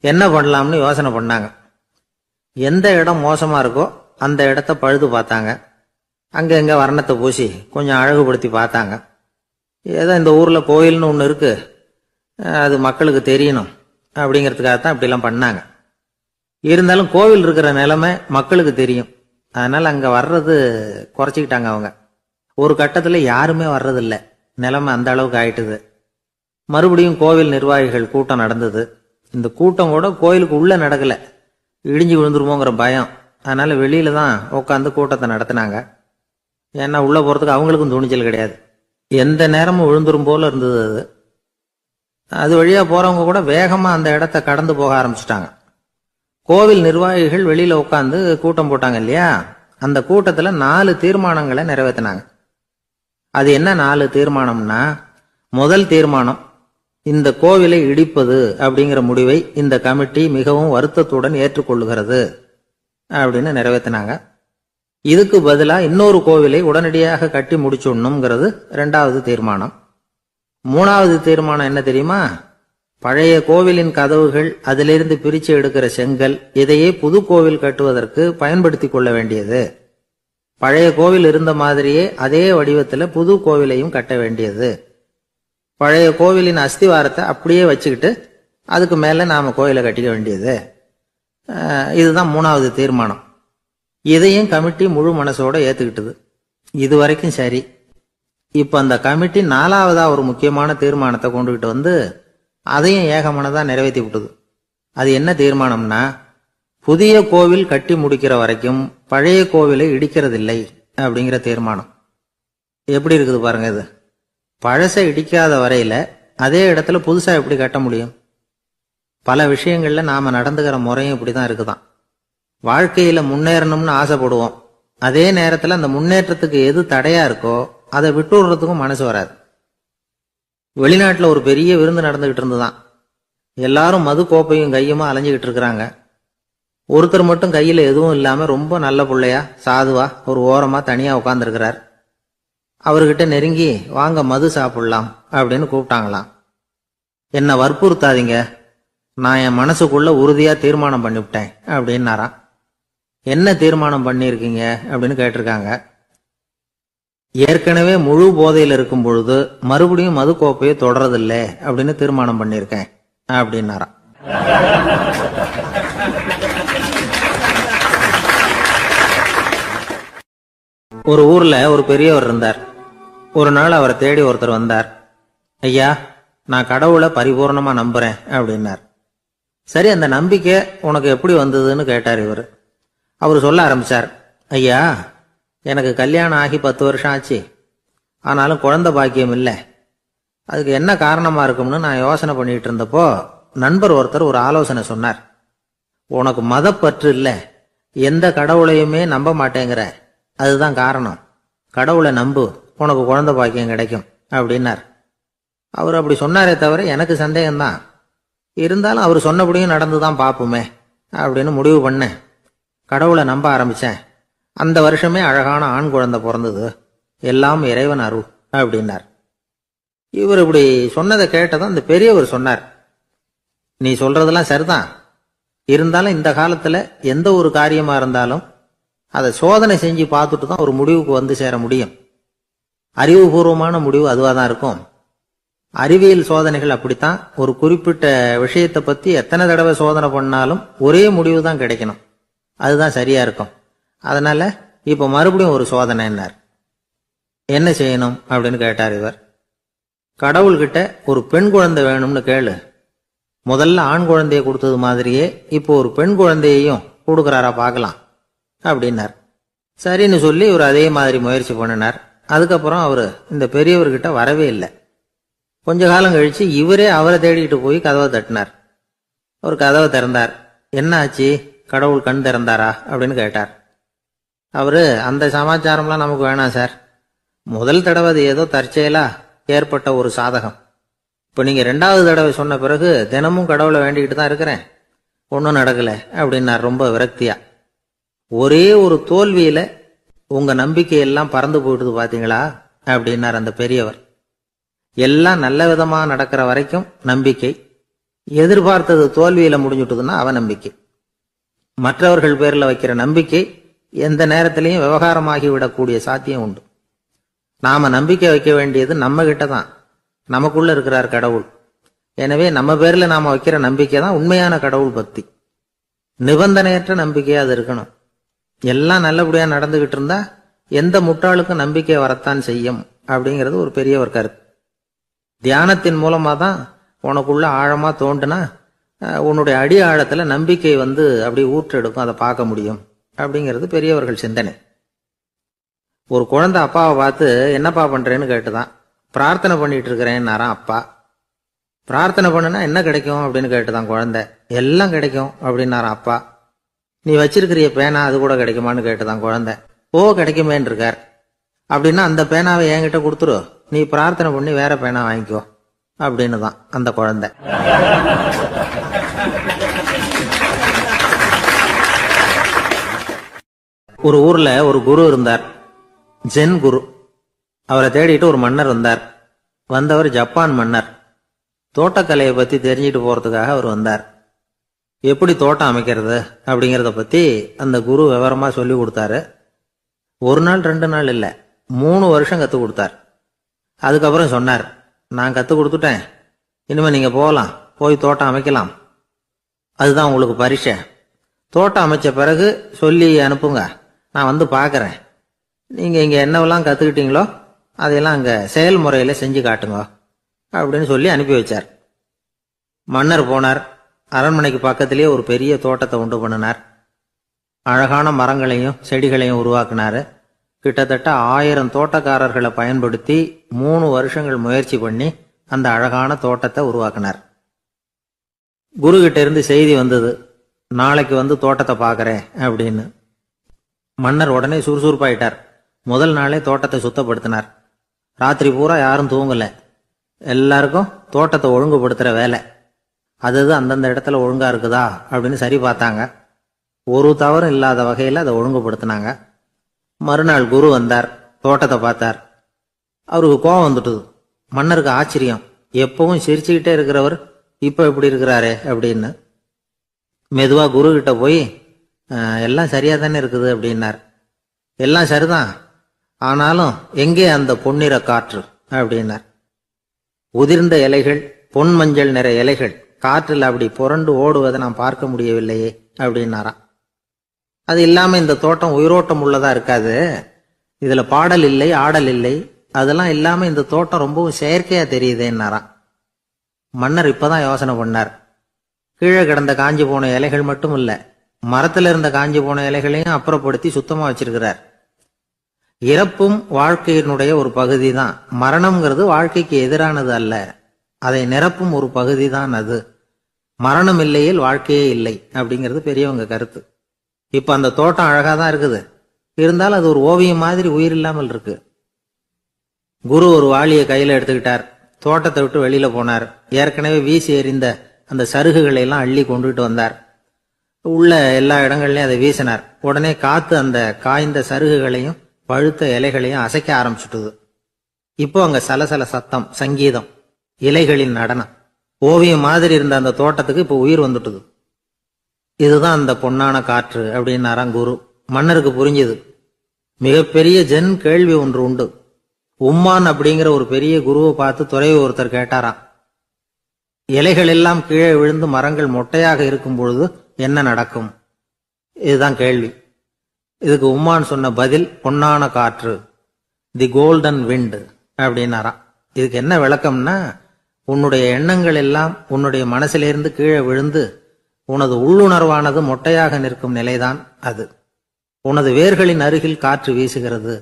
S1: என்ன பண்ணலாம்னு யோசனை பண்ணாங்க. எந்த இடம் மோசமா இருக்கோ அந்த இடத்த பழுது பார்த்தாங்க. அங்க எங்க வர்ணத்தை பூசி கொஞ்சம் அழகுபடுத்தி பார்த்தாங்க. ஏதோ இந்த ஊர்ல கோயில்னு ஒன்று இருக்கு, அது மக்களுக்கு தெரியணும் அப்படிங்கிறதுக்காகத்தான் இப்படிலாம் பண்ணாங்க. இருந்தாலும் கோவில் இருக்கிற நிலைமை மக்களுக்கு தெரியும். அதனால அங்க வர்றது குறைச்சிக்கிட்டாங்க அவங்க. ஒரு கட்டத்துல யாருமே வர்றதில்லை. நிலைமை அந்த அளவுக்கு ஆயிட்டுது. மறுபடியும் கோவில் நிர்வாகிகள் கூட்டம் நடந்தது. இந்த கூட்டம் கூட கோயிலுக்கு உள்ள நடக்கல, இடிஞ்சு விழுந்துருமோங்கிற பயம். அதனால வெளியில தான் உட்காந்து கூட்டத்தை நடத்தினாங்க. ஏன்னா உள்ள போறதுக்கு அவங்களுக்கும் துணிச்சல் கிடையாது. எந்த நேரமும் விழுந்துரும் போல இருந்தது அது. அது வழியா போறவங்க கூட வேகமா அந்த இடத்த கடந்து போக ஆரம்பிச்சுட்டாங்க. கோவில் நிர்வாகிகள் வெளியில உட்காந்து கூட்டம் போட்டாங்க இல்லையா, அந்த கூட்டத்துல 4 தீர்மானங்களை நிறைவேற்றினாங்க. அது என்ன 4 தீர்மானம்னா, முதல் தீர்மானம், இந்த கோவிலை இடிப்பது அப்படிங்கிற முடிவை இந்த கமிட்டி மிகவும் வருத்தத்துடன் ஏற்றுக்கொள்ளுகிறது அப்படின்னு நிறைவேற்றினாங்க. இதுக்கு பதிலா இன்னொரு கோவிலை உடனடியாக கட்டி முடிச்சுடணுங்கிறது 2வது தீர்மானம். 3வது தீர்மானம் என்ன தெரியுமா? பழைய கோவிலின் கதவுகள், அதிலிருந்து பிரிச்சு எடுக்கிற செங்கல், இதையே புது கோவில் கட்டுவதற்கு பயன்படுத்தி கொள்ள வேண்டியது. பழைய கோவில் இருந்த மாதிரியே அதே வடிவத்துல புது கோவிலையும் கட்ட வேண்டியது. பழைய கோவிலின் அஸ்திவாரத்தை அப்படியே வச்சுக்கிட்டு அதுக்கு மேல நாம கோயிலை கட்டிக்க வேண்டியது. இதுதான் 3வது தீர்மானம். இதையும் கமிட்டி முழு மனசோட ஏத்துக்கிட்டது. இது வரைக்கும் சரி. இப்ப அந்த கமிட்டி 4வதா ஒரு முக்கியமான தீர்மானத்தை கொண்டுகிட்டு வந்து அதையும் ஏகமனதா நிறைவேற்றி விட்டது. அது என்ன தீர்மானம்னா, புதிய கோவில் கட்டி முடிக்கிற வரைக்கும் பழைய கோவிலை இடிக்கிறதில்லை அப்படிங்கிற தீர்மானம். எப்படி இருக்குது பாருங்க இது. பழசை இடிக்காத வரையில அதே இடத்துல புதுசா எப்படி கட்ட முடியும்? பல விஷயங்கள்ல நாம நடந்துகிற முறையும் இப்படிதான் இருக்குதான். வாழ்க்கையில முன்னேறணும்னு ஆசைப்படுவோம். அதே நேரத்துல அந்த முன்னேற்றத்துக்கு எது தடையா இருக்கோ அதை விட்டு விடுறதுக்கும் மனசு வராது. வெளிநாட்டுல ஒரு பெரிய விருந்து நடந்துகிட்டு இருந்துதான். எல்லாரும் மது கோப்பையும் கையுமா அலைஞ்சுகிட்டு இருக்கிறாங்க. ஒருத்தர் மட்டும் கையில எதுவும் இல்லாம ரொம்ப நல்ல பிள்ளையா சாதுவா ஒரு ஓரமா தனியா உட்கார்ந்துருக்கிறார். அவர்கிட்ட நெருங்கி, வாங்க மது சாப்பிடலாம் அப்படின்னு கூப்பிட்டாங்களாம். என்ன வற்புறுத்தாதீங்க, நான் என் மனசுக்குள்ள உறுதியா தீர்மானம் பண்ணிவிட்டேன் அப்படின்னாராம். என்ன தீர்மானம் பண்ணியிருக்கீங்க அப்படின்னு கேட்டிருக்காங்க. ஏற்கனவே முழு போதையில் இருக்கும் பொழுது மறுபடியும் மது கோப்பையை தொடரதில்லை அப்படின்னு தீர்மானம் பண்ணியிருக்கேன் அப்படின்னாராம். ஒரு ஊர்ல ஒரு பெரியவர் இருந்தார். ஒரு நாள் அவரை தேடி ஒருத்தர் வந்தார். ஐயா, நான் கடவுளை பரிபூர்ணமா நம்புறேன் அப்படின்னார். சரி, அந்த நம்பிக்கை உனக்கு எப்படி வந்ததுன்னு கேட்டார் இவர். அவர் சொல்ல ஆரம்பிச்சார். ஐயா, எனக்கு கல்யாணம் ஆகி 10 வருஷம் ஆச்சு. ஆனாலும் குழந்தை பாக்கியம் இல்லை. அதுக்கு என்ன காரணமா இருக்கும்னு நான் யோசனை பண்ணிட்டு இருந்தப்போ நண்பர் ஒருத்தர் ஒரு ஆலோசனை சொன்னார். உனக்கு மதப்பற்று இல்லை, எந்த கடவுளையுமே நம்ப மாட்டேங்கிற, அதுதான் காரணம். கடவுளை நம்பு, உனக்கு குழந்தை பாக்கியம் கிடைக்கும் அப்படின்னார். அவர் அப்படி சொன்னாரே தவிர எனக்கு சந்தேகம்தான்.
S2: இருந்தாலும் அவர் சொன்னபடியும் நடந்துதான் பார்ப்போமே அப்படின்னு முடிவு பண்ணேன். கடவுளை நம்ப ஆரம்பிச்சேன். அந்த வருஷமே அழகான ஆண் குழந்தை பிறந்தது. எல்லாம் இறைவன் அருள் அப்படின்னார். இவர் இப்படி சொன்னதை கேட்டதும் அந்த பெரியவர் சொன்னார், நீ சொல்றதெல்லாம் சரிதான், இருந்தாலும் இந்த காலத்துல எந்த ஒரு காரியமா இருந்தாலும் அதை சோதனை செஞ்சு பார்த்துட்டு தான் ஒரு முடிவுக்கு வந்து சேர முடியும். அறிவுபூர்வமான முடிவு அதுவாக தான் இருக்கும். அறிவியல் சோதனைகள் அப்படித்தான். ஒரு குறிப்பிட்ட விஷயத்தை பத்தி எத்தனை தடவை சோதனை பண்ணாலும் ஒரே முடிவு தான் கிடைக்கணும். அதுதான் சரியா இருக்கும். அதனால இப்ப மறுபடியும் ஒரு சோதனைன்னார். என்ன செய்யணும் அப்படின்னு கேட்டார் இவர். கடவுள்கிட்ட ஒரு பெண் குழந்தை வேணும்னு கேளு. முதல்ல ஆண் குழந்தைய கொடுத்தது மாதிரியே இப்போ ஒரு பெண் குழந்தையையும் கொடுக்கறாரா பார்க்கலாம் அப்படின்னார். சரின்னு சொல்லி இவர் அதே மாதிரி முயற்சி பண்ணினார். அதுக்கப்புறம் அவரு இந்த பெரியவர்கிட்ட வரவே இல்லை. கொஞ்ச காலம் கழிச்சு இவரே அவரை தேடிக்கிட்டு போய் கதவை தட்டினார். அவர் கதவை திறந்தார். என்ன ஆச்சு, கடவுள் கண் திறந்தாரா அப்படின்னு கேட்டார். அவரு, அந்த சமாச்சாரம்லாம் நமக்கு வேணாம் சார். முதல் தடவை அது ஏதோ தற்செயலா ஏற்பட்ட ஒரு சாதகம். இப்போ நீங்க 2வது தடவை சொன்ன பிறகு தினமும் கடவுளை வேண்டிக்கிட்டு தான் இருக்கிறேன், ஒன்றும் நடக்கல அப்படின்னார் ரொம்ப விரக்தியா. ஒரே ஒரு தோல்வியில உங்க நம்பிக்கையெல்லாம் பறந்து போயிடுது பாத்தீங்களா அப்படின்னார் அந்த பெரியவர். எல்லாம் நல்ல விதமா நடக்கிற வரைக்கும் நம்பிக்கை, எதிர்பார்த்தது தோல்வியில முடிஞ்சுட்டுதுன்னா அவநம்பிக்கை. மற்றவர்கள் பேர்ல வைக்கிற நம்பிக்கை எந்த நேரத்திலையும் விவகாரமாகி விடக்கூடிய சாத்தியம் உண்டு. நாம நம்பிக்கை வைக்க வேண்டியது நம்ம கிட்ட தான். நமக்குள்ள இருக்கிறார் கடவுள். எனவே நம்ம பேர்ல நாம வைக்கிற நம்பிக்கை தான் உண்மையான கடவுள் பக்தி. நிபந்தனையற்ற நம்பிக்கையா அது இருக்கணும். எல்லாம் நல்லபடியா நடந்துகிட்டு இருந்தா எந்த முட்டாளுக்கும் நம்பிக்கை வரத்தான் செய்யும் அப்படிங்கிறது ஒரு பெரியவர் கருத்து. தியானத்தின் மூலமா தான் உனக்குள்ள ஆழமா தோண்டுனா உன்னுடைய அடி ஆழத்துல நம்பிக்கை வந்து அப்படி ஊற்றெடுக்கும், அதை பார்க்க முடியும் அப்படிங்கிறது பெரியவர்கள் சிந்தனை. ஒரு குழந்தை அப்பாவை பார்த்து என்னப்பா பண்றேன்னு கேட்டுதான். பிரார்த்தனை பண்ணிட்டு இருக்கிறேன்னாராம் அப்பா. பிரார்த்தனை பண்ணுனா என்ன கிடைக்கும் அப்படின்னு கேட்டுதான் குழந்தை. எல்லாம் கிடைக்கும் அப்படின்னாராம் அப்பா. நீ வச்சிருக்கிறிய பேனா அது கூட கிடைக்குமான்னு கேட்டுதான் குழந்தை. ஓ, கிடைக்குமேன்னு இருக்கார். அப்படின்னா அந்த பேனாவை என்கிட்ட கொடுத்துரு, நீ பிரார்த்தனை பண்ணி வேற பேனா வாங்கிக்கோ அப்படின்னு தான் அந்த குழந்தை. ஒரு ஊர்ல ஒரு குரு இருந்தார், ஜென் குரு. அவரை தேடிட்டு ஒரு மன்னர் வந்தார். வந்தவர் ஜப்பான் மன்னர். தோட்டக்கலையை பத்தி தெரிஞ்சுட்டு போறதுக்காக அவர் வந்தார். எப்படி தோட்டம் அமைக்கிறது அப்படிங்கிறத பத்தி அந்த குரு விவரமா சொல்லி கொடுத்தாரு. 1 நாள் 2 நாள் இல்ல, 3 வருஷம் கத்து கொடுத்தார். அதுக்கப்புறம் சொன்னார், நான் கத்து கொடுத்துட்டேன், இனிமே நீங்க போகலாம், போய் தோட்டம் அமைக்கலாம், அதுதான் உங்களுக்கு பரிசை. தோட்டம் அமைச்ச பிறகு சொல்லி அனுப்புங்க, நான் வந்து பார்க்கறேன். நீங்க இங்க என்னவெல்லாம் கத்துக்கிட்டீங்களோ அதையெல்லாம் அங்க செயல்முறையில செஞ்சு காட்டுங்க அப்படின்னு சொல்லி அனுப்பி வச்சார். மன்னர் போனார். அரண்மனைக்கு பக்கத்திலேயே ஒரு பெரிய தோட்டத்தை உண்டு பண்ணினார். அழகான மரங்களையும் செடிகளையும் உருவாக்குனாரு. கிட்டத்தட்ட 1000 தோட்டக்காரர்களை பயன்படுத்தி 3 வருஷங்கள் முயற்சி பண்ணி அந்த அழகான தோட்டத்தை உருவாக்கினார். குரு கிட்ட இருந்து செய்தி வந்தது, நாளைக்கு வந்து தோட்டத்தை பார்க்கறேன் அப்படின்னு. மன்னர் உடனே சுறுசுறுப்பாயிட்டார். முதல் நாளே தோட்டத்தை சுத்தப்படுத்தினார். ராத்திரி பூரா யாரும் தூங்கல. எல்லாருக்கும் தோட்டத்தை ஒழுங்குபடுத்துற வேலை. அது அந்தந்த இடத்துல ஒழுங்கா இருக்குதா அப்படின்னு சரி பார்த்தாங்க. ஒரு தவறும் இல்லாத வகையில் அதை ஒழுங்குபடுத்தினாங்க. மறுநாள் குரு வந்தார், தோட்டத்தை பார்த்தார். அவருக்கு கோபம் வந்துட்டுது. மன்னருக்கு ஆச்சரியம், எப்பவும் சிரிச்சுக்கிட்டே இருக்கிறவர் இப்ப எப்படி இருக்கிறாரே அப்படின்னு. மெதுவா குரு கிட்ட போய் எல்லாம் சரியா தானே இருக்குது அப்படின்னார். எல்லாம் சரிதான், ஆனாலும் எங்கே அந்த பொன்னிற காற்று அப்படின்னார். உதிர்ந்த இலைகள், பொன் மஞ்சள் நிற இலைகள் காற்றில் அப்படி புரண்டு ஓடுவதை நான் பார்க்க முடியவில்லையே அப்படின்னாராம். அது இல்லாம இந்த தோட்டம் உயிரோட்டம் உள்ளதா இருக்காது, இதுல பாடல் இல்லை, ஆடல் இல்லை, அதெல்லாம் இல்லாம இந்த தோட்டம் ரொம்பவும் செயற்கையா தெரியுதேன்னாராம். மன்னர் இப்பதான் யோசனை பண்ணார். கீழே கிடந்த காஞ்சி போன இலைகள் மட்டும் இல்ல, மரத்துல இருந்த காஞ்சி போன இலைகளையும் அப்புறப்படுத்தி சுத்தமா வச்சிருக்கிறார். இறப்பும் வாழ்க்கையினுடைய ஒரு பகுதி தான். மரணம்ங்கிறது வாழ்க்கைக்கு எதிரானது அல்ல, அதை நிரப்பும் ஒரு பகுதி தான் அது. மரணம் இல்லையில் வாழ்க்கையே இல்லை அப்படிங்கிறது பெரியவங்க கருத்து. இப்ப அந்த தோட்டம் அழகா தான் இருக்குது, இருந்தாலும் அது ஒரு ஓவியம் மாதிரி உயிர் இல்லாமல் இருக்கு. குரு ஒரு வாளியை கையில எடுத்துக்கிட்டார். தோட்டத்தை விட்டு வெளியில போனார். ஏற்கனவே வீசி எறிந்த அந்த சருகுகளை எல்லாம் அள்ளி கொண்டுட்டு வந்தார். உள்ள எல்லா இடங்கள்லயும் அதை வீசினார். உடனே காத்து அந்த காய்ந்த சருகுகளையும் பழுத்த இலைகளையும் அசைக்க ஆரம்பிச்சுட்டுது. இப்போ அங்க சலசல சத்தம், சங்கீதம், இலைகளின் நடனம், ஓவியம் மாதிரி இருந்த அந்த தோட்டத்துக்கு இப்போ உயிர் வந்துட்டுது. இதுதான் அந்த பொன்னான காற்று அப்படின்னாராம் குரு. மன்னருக்கு புரிஞ்சுது. மிகப்பெரிய ஜென் கேள்வி ஒன்று உண்டு. உம்மான் அப்படிங்கிற ஒரு பெரிய குருவை பார்த்து துறவி ஒருத்தர் கேட்டாராம், இலைகள் எல்லாம் கீழே விழுந்து மரங்கள் மொட்டையாக இருக்கும் பொழுது என்ன நடக்கும்? இதுதான் கேள்வி. இதுக்கு உம்மான் சொன்ன பதில் பொன்னான காற்று, தி கோல்டன் விண்ட் அப்படின்னாராம். இதுக்கு என்ன விளக்கம்னா, உன்னுடைய எண்ணங்கள் எல்லாம் உன்னுடைய மனசிலிருந்து கீழே விழுந்து உனது உள்ளுணர்வானது மொட்டையாக நிற்கும் நிலைதான் அது. உனது வேர்களின் அருகில் காற்று வீசுகிறது.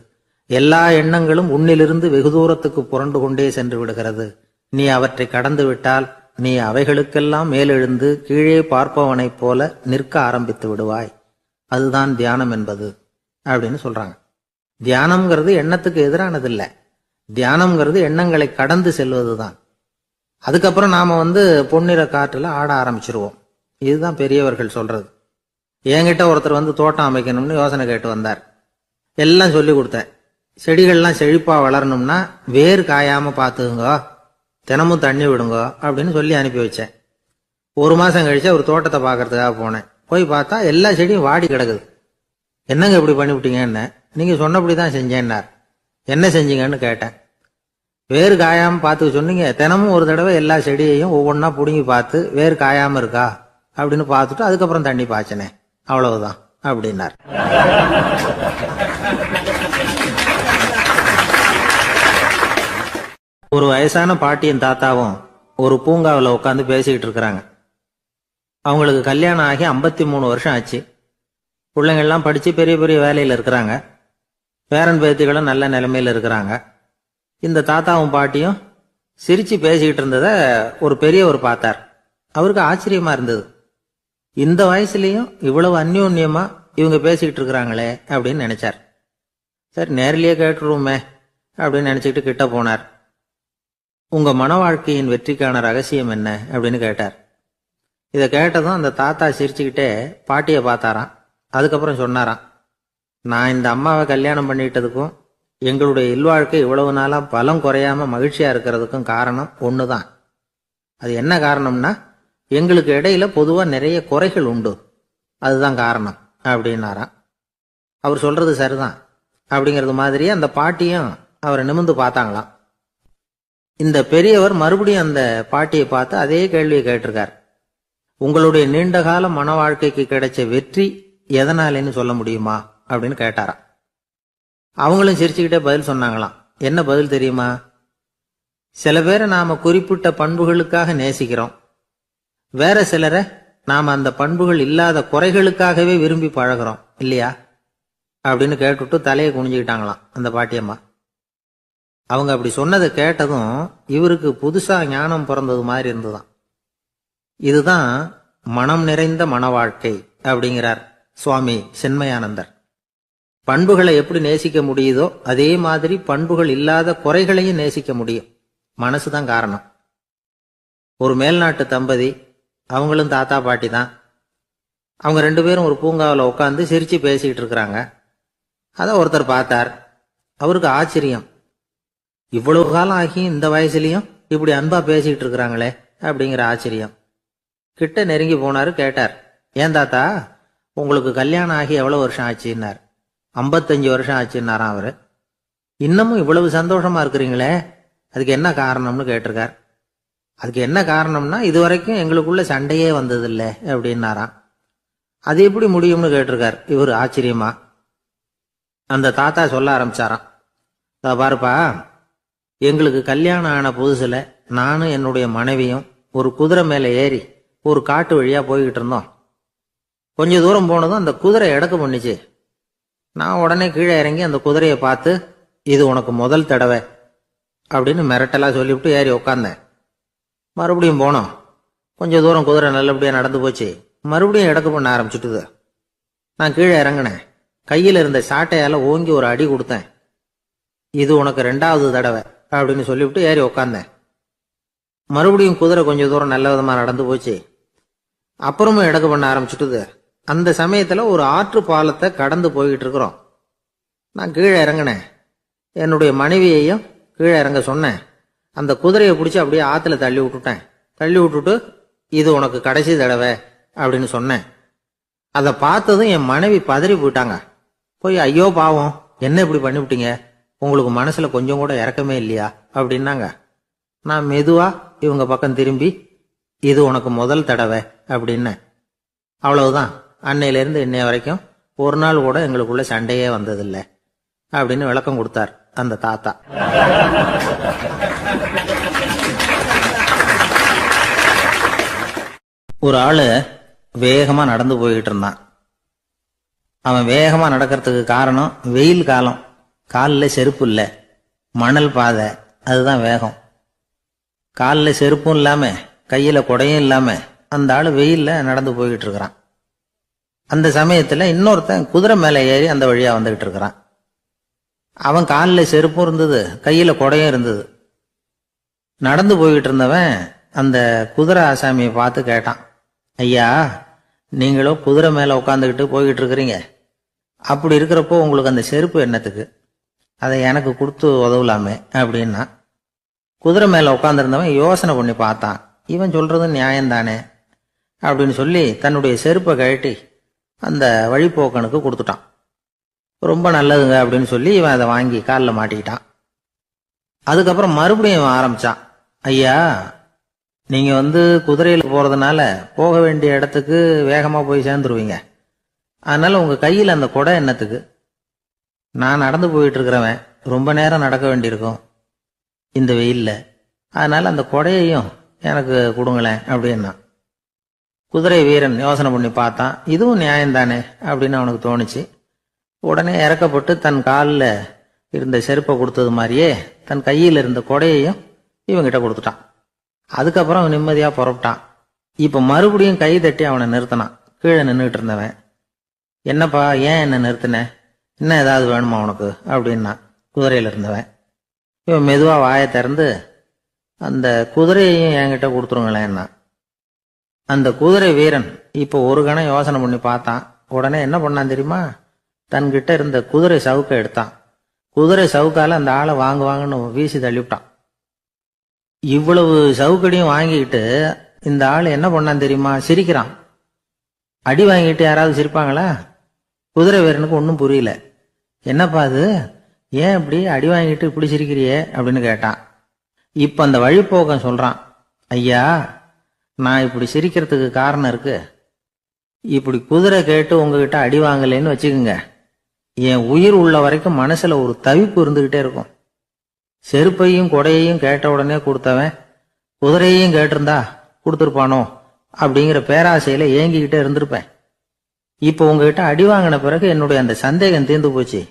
S2: எல்லா எண்ணங்களும் உன்னிலிருந்து வெகு தூரத்துக்கு புரண்டு கொண்டே சென்று விடுகிறது. நீ அவற்றை கடந்து விட்டால் நீ அவைகளுக்கெல்லாம் மேலெழுந்து கீழே பார்ப்பவனைப் போல நிற்க ஆரம்பித்து விடுவாய். அதுதான் தியானம் என்பது அப்படின்னு சொல்றாங்க. தியானம்ங்கிறது எண்ணத்துக்கு எதிரானதில்லை. தியானம்ங்கிறது எண்ணங்களை கடந்து செல்வதுதான். அதுக்கப்புறம் நாம பொன்னிற காற்றுல ஆட ஆரம்பிச்சிருவோம். இதுதான் பெரியவர்கள் சொல்றது. என்கிட்ட ஒருத்தர் தோட்டம் அமைக்கணும்னு யோசனை கேட்டு வந்தார். எல்லாம் சொல்லி கொடுத்தேன். செடிகள்லாம் செழிப்பா வளரணும்னா வேர் காயாம பாத்துக்குங்க, தினமும் தண்ணி விடுங்க அப்படின்னு சொல்லி அனுப்பி வச்சேன். ஒரு மாசம் கழிச்சு ஒரு தோட்டத்தை பாக்கிறதுக்காக போனேன். போய் பார்த்தா எல்லா செடியும் வாடி கிடக்குது. என்னங்க இப்படி பண்ணிவிட்டீங்கன்னு. நீங்க சொன்னபடிதான் செஞ்சேன்னார். என்ன செஞ்சீங்கன்னு கேட்டேன். வேறு காயாம பார்த்துக்க சொன்னீங்க, தினமும் ஒரு தடவை எல்லா செடியையும் ஒவ்வொன்னா புடுங்கி பார்த்து வேறு காயாம இருக்கா அப்படின்னு பார்த்துட்டு அதுக்கப்புறம் தண்ணி பாய்ச்சனே, அவ்வளவுதான் அப்படின்னார். ஒரு வயசான பாட்டியின் தாத்தாவும் ஒரு பூங்காவில் உட்காந்து பேசிக்கிட்டு இருக்கிறாங்க. அவங்களுக்கு கல்யாணம் ஆகி 53 வருஷம் ஆச்சு. பிள்ளைங்கள்லாம் படிச்சு பெரிய பெரிய வேலையில இருக்கிறாங்க. பேரன் பேத்திகளும் நல்ல நிலைமையில இருக்கிறாங்க. இந்த தாத்தாவும் பாட்டியும் சிரிச்சு பேசிக்கிட்டு இருந்ததை ஒரு பெரியவர் பார்த்தார். அவருக்கு ஆச்சரியமா இருந்தது. இந்த வயசுலயும் இவ்வளவு அந்யோன்யமா இவங்க பேசிக்கிட்டு இருக்கிறாங்களே அப்படின்னு நினைச்சார். சரி, நேரிலேயே கேட்டுருவோமே அப்படின்னு நினைச்சுக்கிட்டு கிட்ட போனார். உங்க மன வாழ்க்கையின் வெற்றிக்கான ரகசியம் என்ன அப்படின்னு கேட்டார். இதை கேட்டதும் அந்த தாத்தா சிரிச்சுக்கிட்டே பாட்டியை பார்த்தாராம். அதுக்கப்புறம் சொன்னாராம், நான் இந்த அம்மாவை கல்யாணம் பண்ணிட்டதுக்கும் எங்களுடைய இல்வாழ்க்கை இவ்வளவு நாளா பலம் குறையாம மகிழ்ச்சியா இருக்கிறதுக்கும் காரணம் ஒண்ணுதான். அது என்ன காரணம்னா, எங்களுக்கு இடையில பொதுவா நிறைய குறைகள் உண்டு, அதுதான் காரணம் அப்படின்னாராம். அவர் சொல்றது சரிதான் அப்படிங்கிறது மாதிரியே அந்த பாட்டியும் அவரை நிமிர்ந்து பார்த்தாங்களாம். இந்த பெரியவர் மறுபடியும் அந்த பாட்டியை பார்த்து அதே கேள்வியை கேட்டிருக்கார். உங்களுடைய நீண்டகால மன வாழ்க்கைக்கு கிடைச்ச வெற்றி எதனாலேன்னு சொல்ல முடியுமா அப்படின்னு கேட்டாராம். அவங்களும் சிரிச்சுக்கிட்டே பதில் சொன்னாங்களாம். என்ன பதில் தெரியுமா? சில பேரை நாம குறிப்பிட்ட பண்புகளுக்காக நேசிக்கிறோம், வேற சிலரை நாம அந்த பண்புகள் இல்லாத குறைகளுக்காகவே விரும்பி பழகிறோம் இல்லையா அப்படின்னு கேட்டுட்டு தலையை குனிஞ்சுக்கிட்டாங்களாம் அந்த பாட்டியம்மா. அவங்க அப்படி சொன்னதை கேட்டதும் இவருக்கு புதுசா ஞானம் பிறந்தது மாதிரி இருந்துதான். இதுதான் மனம் நிறைந்த மன வாழ்க்கை அப்படிங்கிறார் சுவாமி சின்மயானந்தர். பண்புகளை எப்படி நேசிக்க முடியுதோ அதே மாதிரி பண்புகள் இல்லாத குறைகளையும் நேசிக்க முடியும். மனசுதான் காரணம். ஒரு மேல்நாட்டு தம்பதி, அவங்களும் தாத்தா பாட்டி தான். அவங்க 2 பேரும் ஒரு பூங்காவில் உட்காந்து சிரிச்சு பேசிக்கிட்டு இருக்கிறாங்க. அதை ஒருத்தர் பார்த்தார். அவருக்கு ஆச்சரியம். இவ்வளவு காலம் ஆகி இந்த வயசுலயும் இப்படி அன்பா பேசிக்கிட்டு இருக்கிறாங்களே அப்படிங்கிற ஆச்சரியம். கிட்ட நெருங்கி போனாரு. கேட்டார், ஏன் தாத்தா உங்களுக்கு கல்யாணம் ஆகி எவ்வளவு வருஷம் ஆச்சுன்னார். 55 வருஷம் ஆச்சுன்னாராம் அவரு. இன்னமும் இவ்வளவு சந்தோஷமா இருக்கிறீங்களே, அதுக்கு என்ன காரணம்னு கேட்டிருக்கார். அதுக்கு என்ன காரணம்னா, இதுவரைக்கும் எங்களுக்குள்ள சண்டையே வந்ததில்லை அப்படின்னாராம். அது எப்படி முடியும்னு கேட்டிருக்கார் இவர் ஆச்சரியமா. அந்த தாத்தா சொல்ல ஆரம்பிச்சாராம், பாருப்பா, எங்களுக்கு கல்யாணம் ஆன புதுசுல நானும் என்னுடைய மனைவியும் ஒரு குதிரை மேல ஏறி ஒரு காட்டு வழியா போய்கிட்டு இருந்தோம். கொஞ்ச தூரம் போனதும் அந்த குதிரை எடக்கு பண்ணிச்சு. நான் உடனே கீழே இறங்கி அந்த குதிரையை பார்த்து, இது உனக்கு முதல் தடவை அப்படின்னு மிரட்டலா சொல்லிவிட்டு ஏறி உக்காந்தேன். மறுபடியும் போனோம். கொஞ்ச தூரம் குதிரை நல்லபடியா நடந்து போச்சு. மறுபடியும் எடக்கு பண்ண ஆரம்பிச்சுட்டுது. நான் கீழே இறங்கினேன். கையில் இருந்த சாட்டையால ஓங்கி ஒரு அடி கொடுத்தேன். இது உனக்கு 2வது தடவை அப்படின்னு சொல்லிவிட்டு ஏறி உக்காந்தேன். மறுபடியும் குதிரை கொஞ்சம் தூரம் நல்ல விதமா நடந்து போச்சு. அப்புறமும் இடக்கு பண்ண ஆரம்பிச்சுட்டுது. அந்த சமயத்துல ஒரு ஆற்று பாலத்தை கடந்து போய்கிட்டு இருக்கிறோம். நான் கீழே இறங்கினேன். என்னுடைய மனைவியையும் கீழே இறங்க சொன்னேன். அந்த குதிரையை பிடிச்சி அப்படியே ஆத்துல தள்ளி விட்டுட்டேன். தள்ளி விட்டுட்டு, இது உனக்கு கடைசி தடவை அப்படின்னு சொன்னேன். அதை பார்த்ததும் என் மனைவி பதறி போயிட்டாங்க. போய், ஐயோ பாவம், என்ன இப்படி பண்ணிவிட்டீங்க, உங்களுக்கு மனசுல கொஞ்சம் கூட இறக்கமே இல்லையா அப்படின்னாங்க. நான் மெதுவா இவங்க பக்கம் திரும்பி, இது உனக்கு முதல் தடவை அப்படின்னேன். அவ்வளவுதான், அன்னையிலேருந்து இன்னைய வரைக்கும் ஒரு நாள் கூட எங்களுக்குள்ள சண்டையே வந்ததில்லை அப்படின்னு விளக்கம் கொடுத்தார் அந்த தாத்தா. ஒரு ஆளு வேகமா நடந்து போய்கிட்டு இருந்தான். அவன் வேகமா நடக்கிறதுக்கு காரணம் வெயில் காலம், காலில் செருப்பு இல்லை, மணல் பாதை, அதுதான் வேகம். காலில் செருப்பும் இல்லாம கையில குடையும் இல்லாம அந்த ஆளு வெயில்ல நடந்து போய்கிட்டு இருக்கிறான். அந்த சமயத்துல இன்னொருத்தன் குதிரை மேல ஏறி அந்த வழியா வந்துகிட்டு இருக்கிறான். அவன் காலில் செருப்பும் இருந்தது, கையில குடையும் இருந்தது. நடந்து போய்கிட்டு இருந்தவன் அந்த குதிரை ஆசாமியை பார்த்து கேட்டான், ஐயா, நீங்களும் குதிரை மேல உட்காந்துக்கிட்டு போய்கிட்டு இருக்கிறீங்க, அப்படி இருக்கிறப்போ உங்களுக்கு அந்த செருப்பு என்னத்துக்கு, அதை எனக்கு கொடுத்து உதவலாமே அப்படின்னா. குதிரை மேல உட்காந்துருந்தவன் யோசனை பண்ணி பார்த்தான். இவன் சொல்றது நியாயம்தானே அப்படின்னு சொல்லி தன்னுடைய செருப்பை கழட்டி அந்த வழிப்போக்கனுக்கு கொடுத்துட்டான். ரொம்ப நல்லதுங்க அப்படின்னு சொல்லி இவன் அதை வாங்கி காலில் மாட்டிக்கிட்டான். அதுக்கப்புறம் மறுபடியும் இவன் ஆரம்பிச்சான், ஐயா, நீங்க குதிரையில போறதுனால போக வேண்டிய இடத்துக்கு வேகமா போய் சேர்ந்துருவீங்க, அதனால உங்க கையில் அந்த குடை என்னத்துக்கு, நான் நடந்து போயிட்டு இருக்கிறவன் ரொம்ப நேரம் நடக்க வேண்டியிருக்கும் இந்த வெயில்ல, அதனால அந்த குடையையும் எனக்கு கொடுங்களேன் அப்படின்னா. குதிரை வீரன் யோசனை பண்ணி பார்த்தான். இதுவும் நியாயம்தானே அப்படின்னு அவனுக்கு தோணுச்சு. உடனே இறக்கப்பட்டு தன் காலில் இருந்த செருப்பை கொடுத்தது மாதிரியே தன் கையில் இருந்த கொடையையும் இவங்கிட்ட கொடுத்துட்டான். அதுக்கப்புறம் அவன் நிம்மதியாக புறப்பட்டான். இப்போ மறுபடியும் கை தட்டி அவனை நிறுத்தினான். கீழே நின்றுட்டு இருந்தவன், என்னப்பா, ஏன் என்ன நிறுத்தின, இன்னும் ஏதாவது வேணுமா உனக்கு அப்படின்னா குதிரையில் இருந்தவன். இவன் மெதுவாக வாயை திறந்து, அந்த குதிரையையும் என்கிட்ட கொடுத்துருங்களேன்னா. அந்த குதிரை வீரன் இப்போ ஒரு கணம் யோசனை பண்ணி பார்த்தான். உடனே என்ன பண்ணான் தெரியுமா, தன்கிட்ட இருந்த குதிரை சவுக்கை எடுத்தான். குதிரை சவுக்கால அந்த ஆளை வாங்குவாங்கன்னு வீசி தள்ளிவிட்டான். இவ்வளவு சவுக்கடியும் வாங்கிக்கிட்டு இந்த ஆள் என்ன பண்ணான் தெரியுமா, சிரிக்கிறான். அடி வாங்கிட்டு யாராவது சிரிப்பாங்களா? குதிரை வீரனுக்கு ஒன்றும் புரியல. என்னப்பா அது, ஏன் இப்படி அடி வாங்கிட்டு இப்படி சிரிக்கிறியே அப்படின்னு கேட்டான். இப்ப அந்த வழிப்போக்கன் சொல்றான், ஐயா, நான் இப்படி சிரிக்கிறதுக்கு காரணம் இருக்கு. இப்படி குதிரை கேட்டு உங்ககிட்ட அடி வாங்கலைன்னு வச்சுக்கோங்க, என் உயிர் உள்ள வரைக்கும் மனசுல ஒரு தவிப்பு இருந்துகிட்டே இருக்கும். செருப்பையும் கொடையையும் கேட்ட உடனே கொடுத்தவன் குதிரையையும் கேட்டிருந்தா கொடுத்துருப்பானோ அப்படிங்கிற பேராசையில ஏங்கிக்கிட்டே இருந்திருப்பேன். இப்போ உங்ககிட்ட அடி வாங்கின பிறகு என்னுடைய அந்த சந்தேகம் தீர்ந்து போச்சு.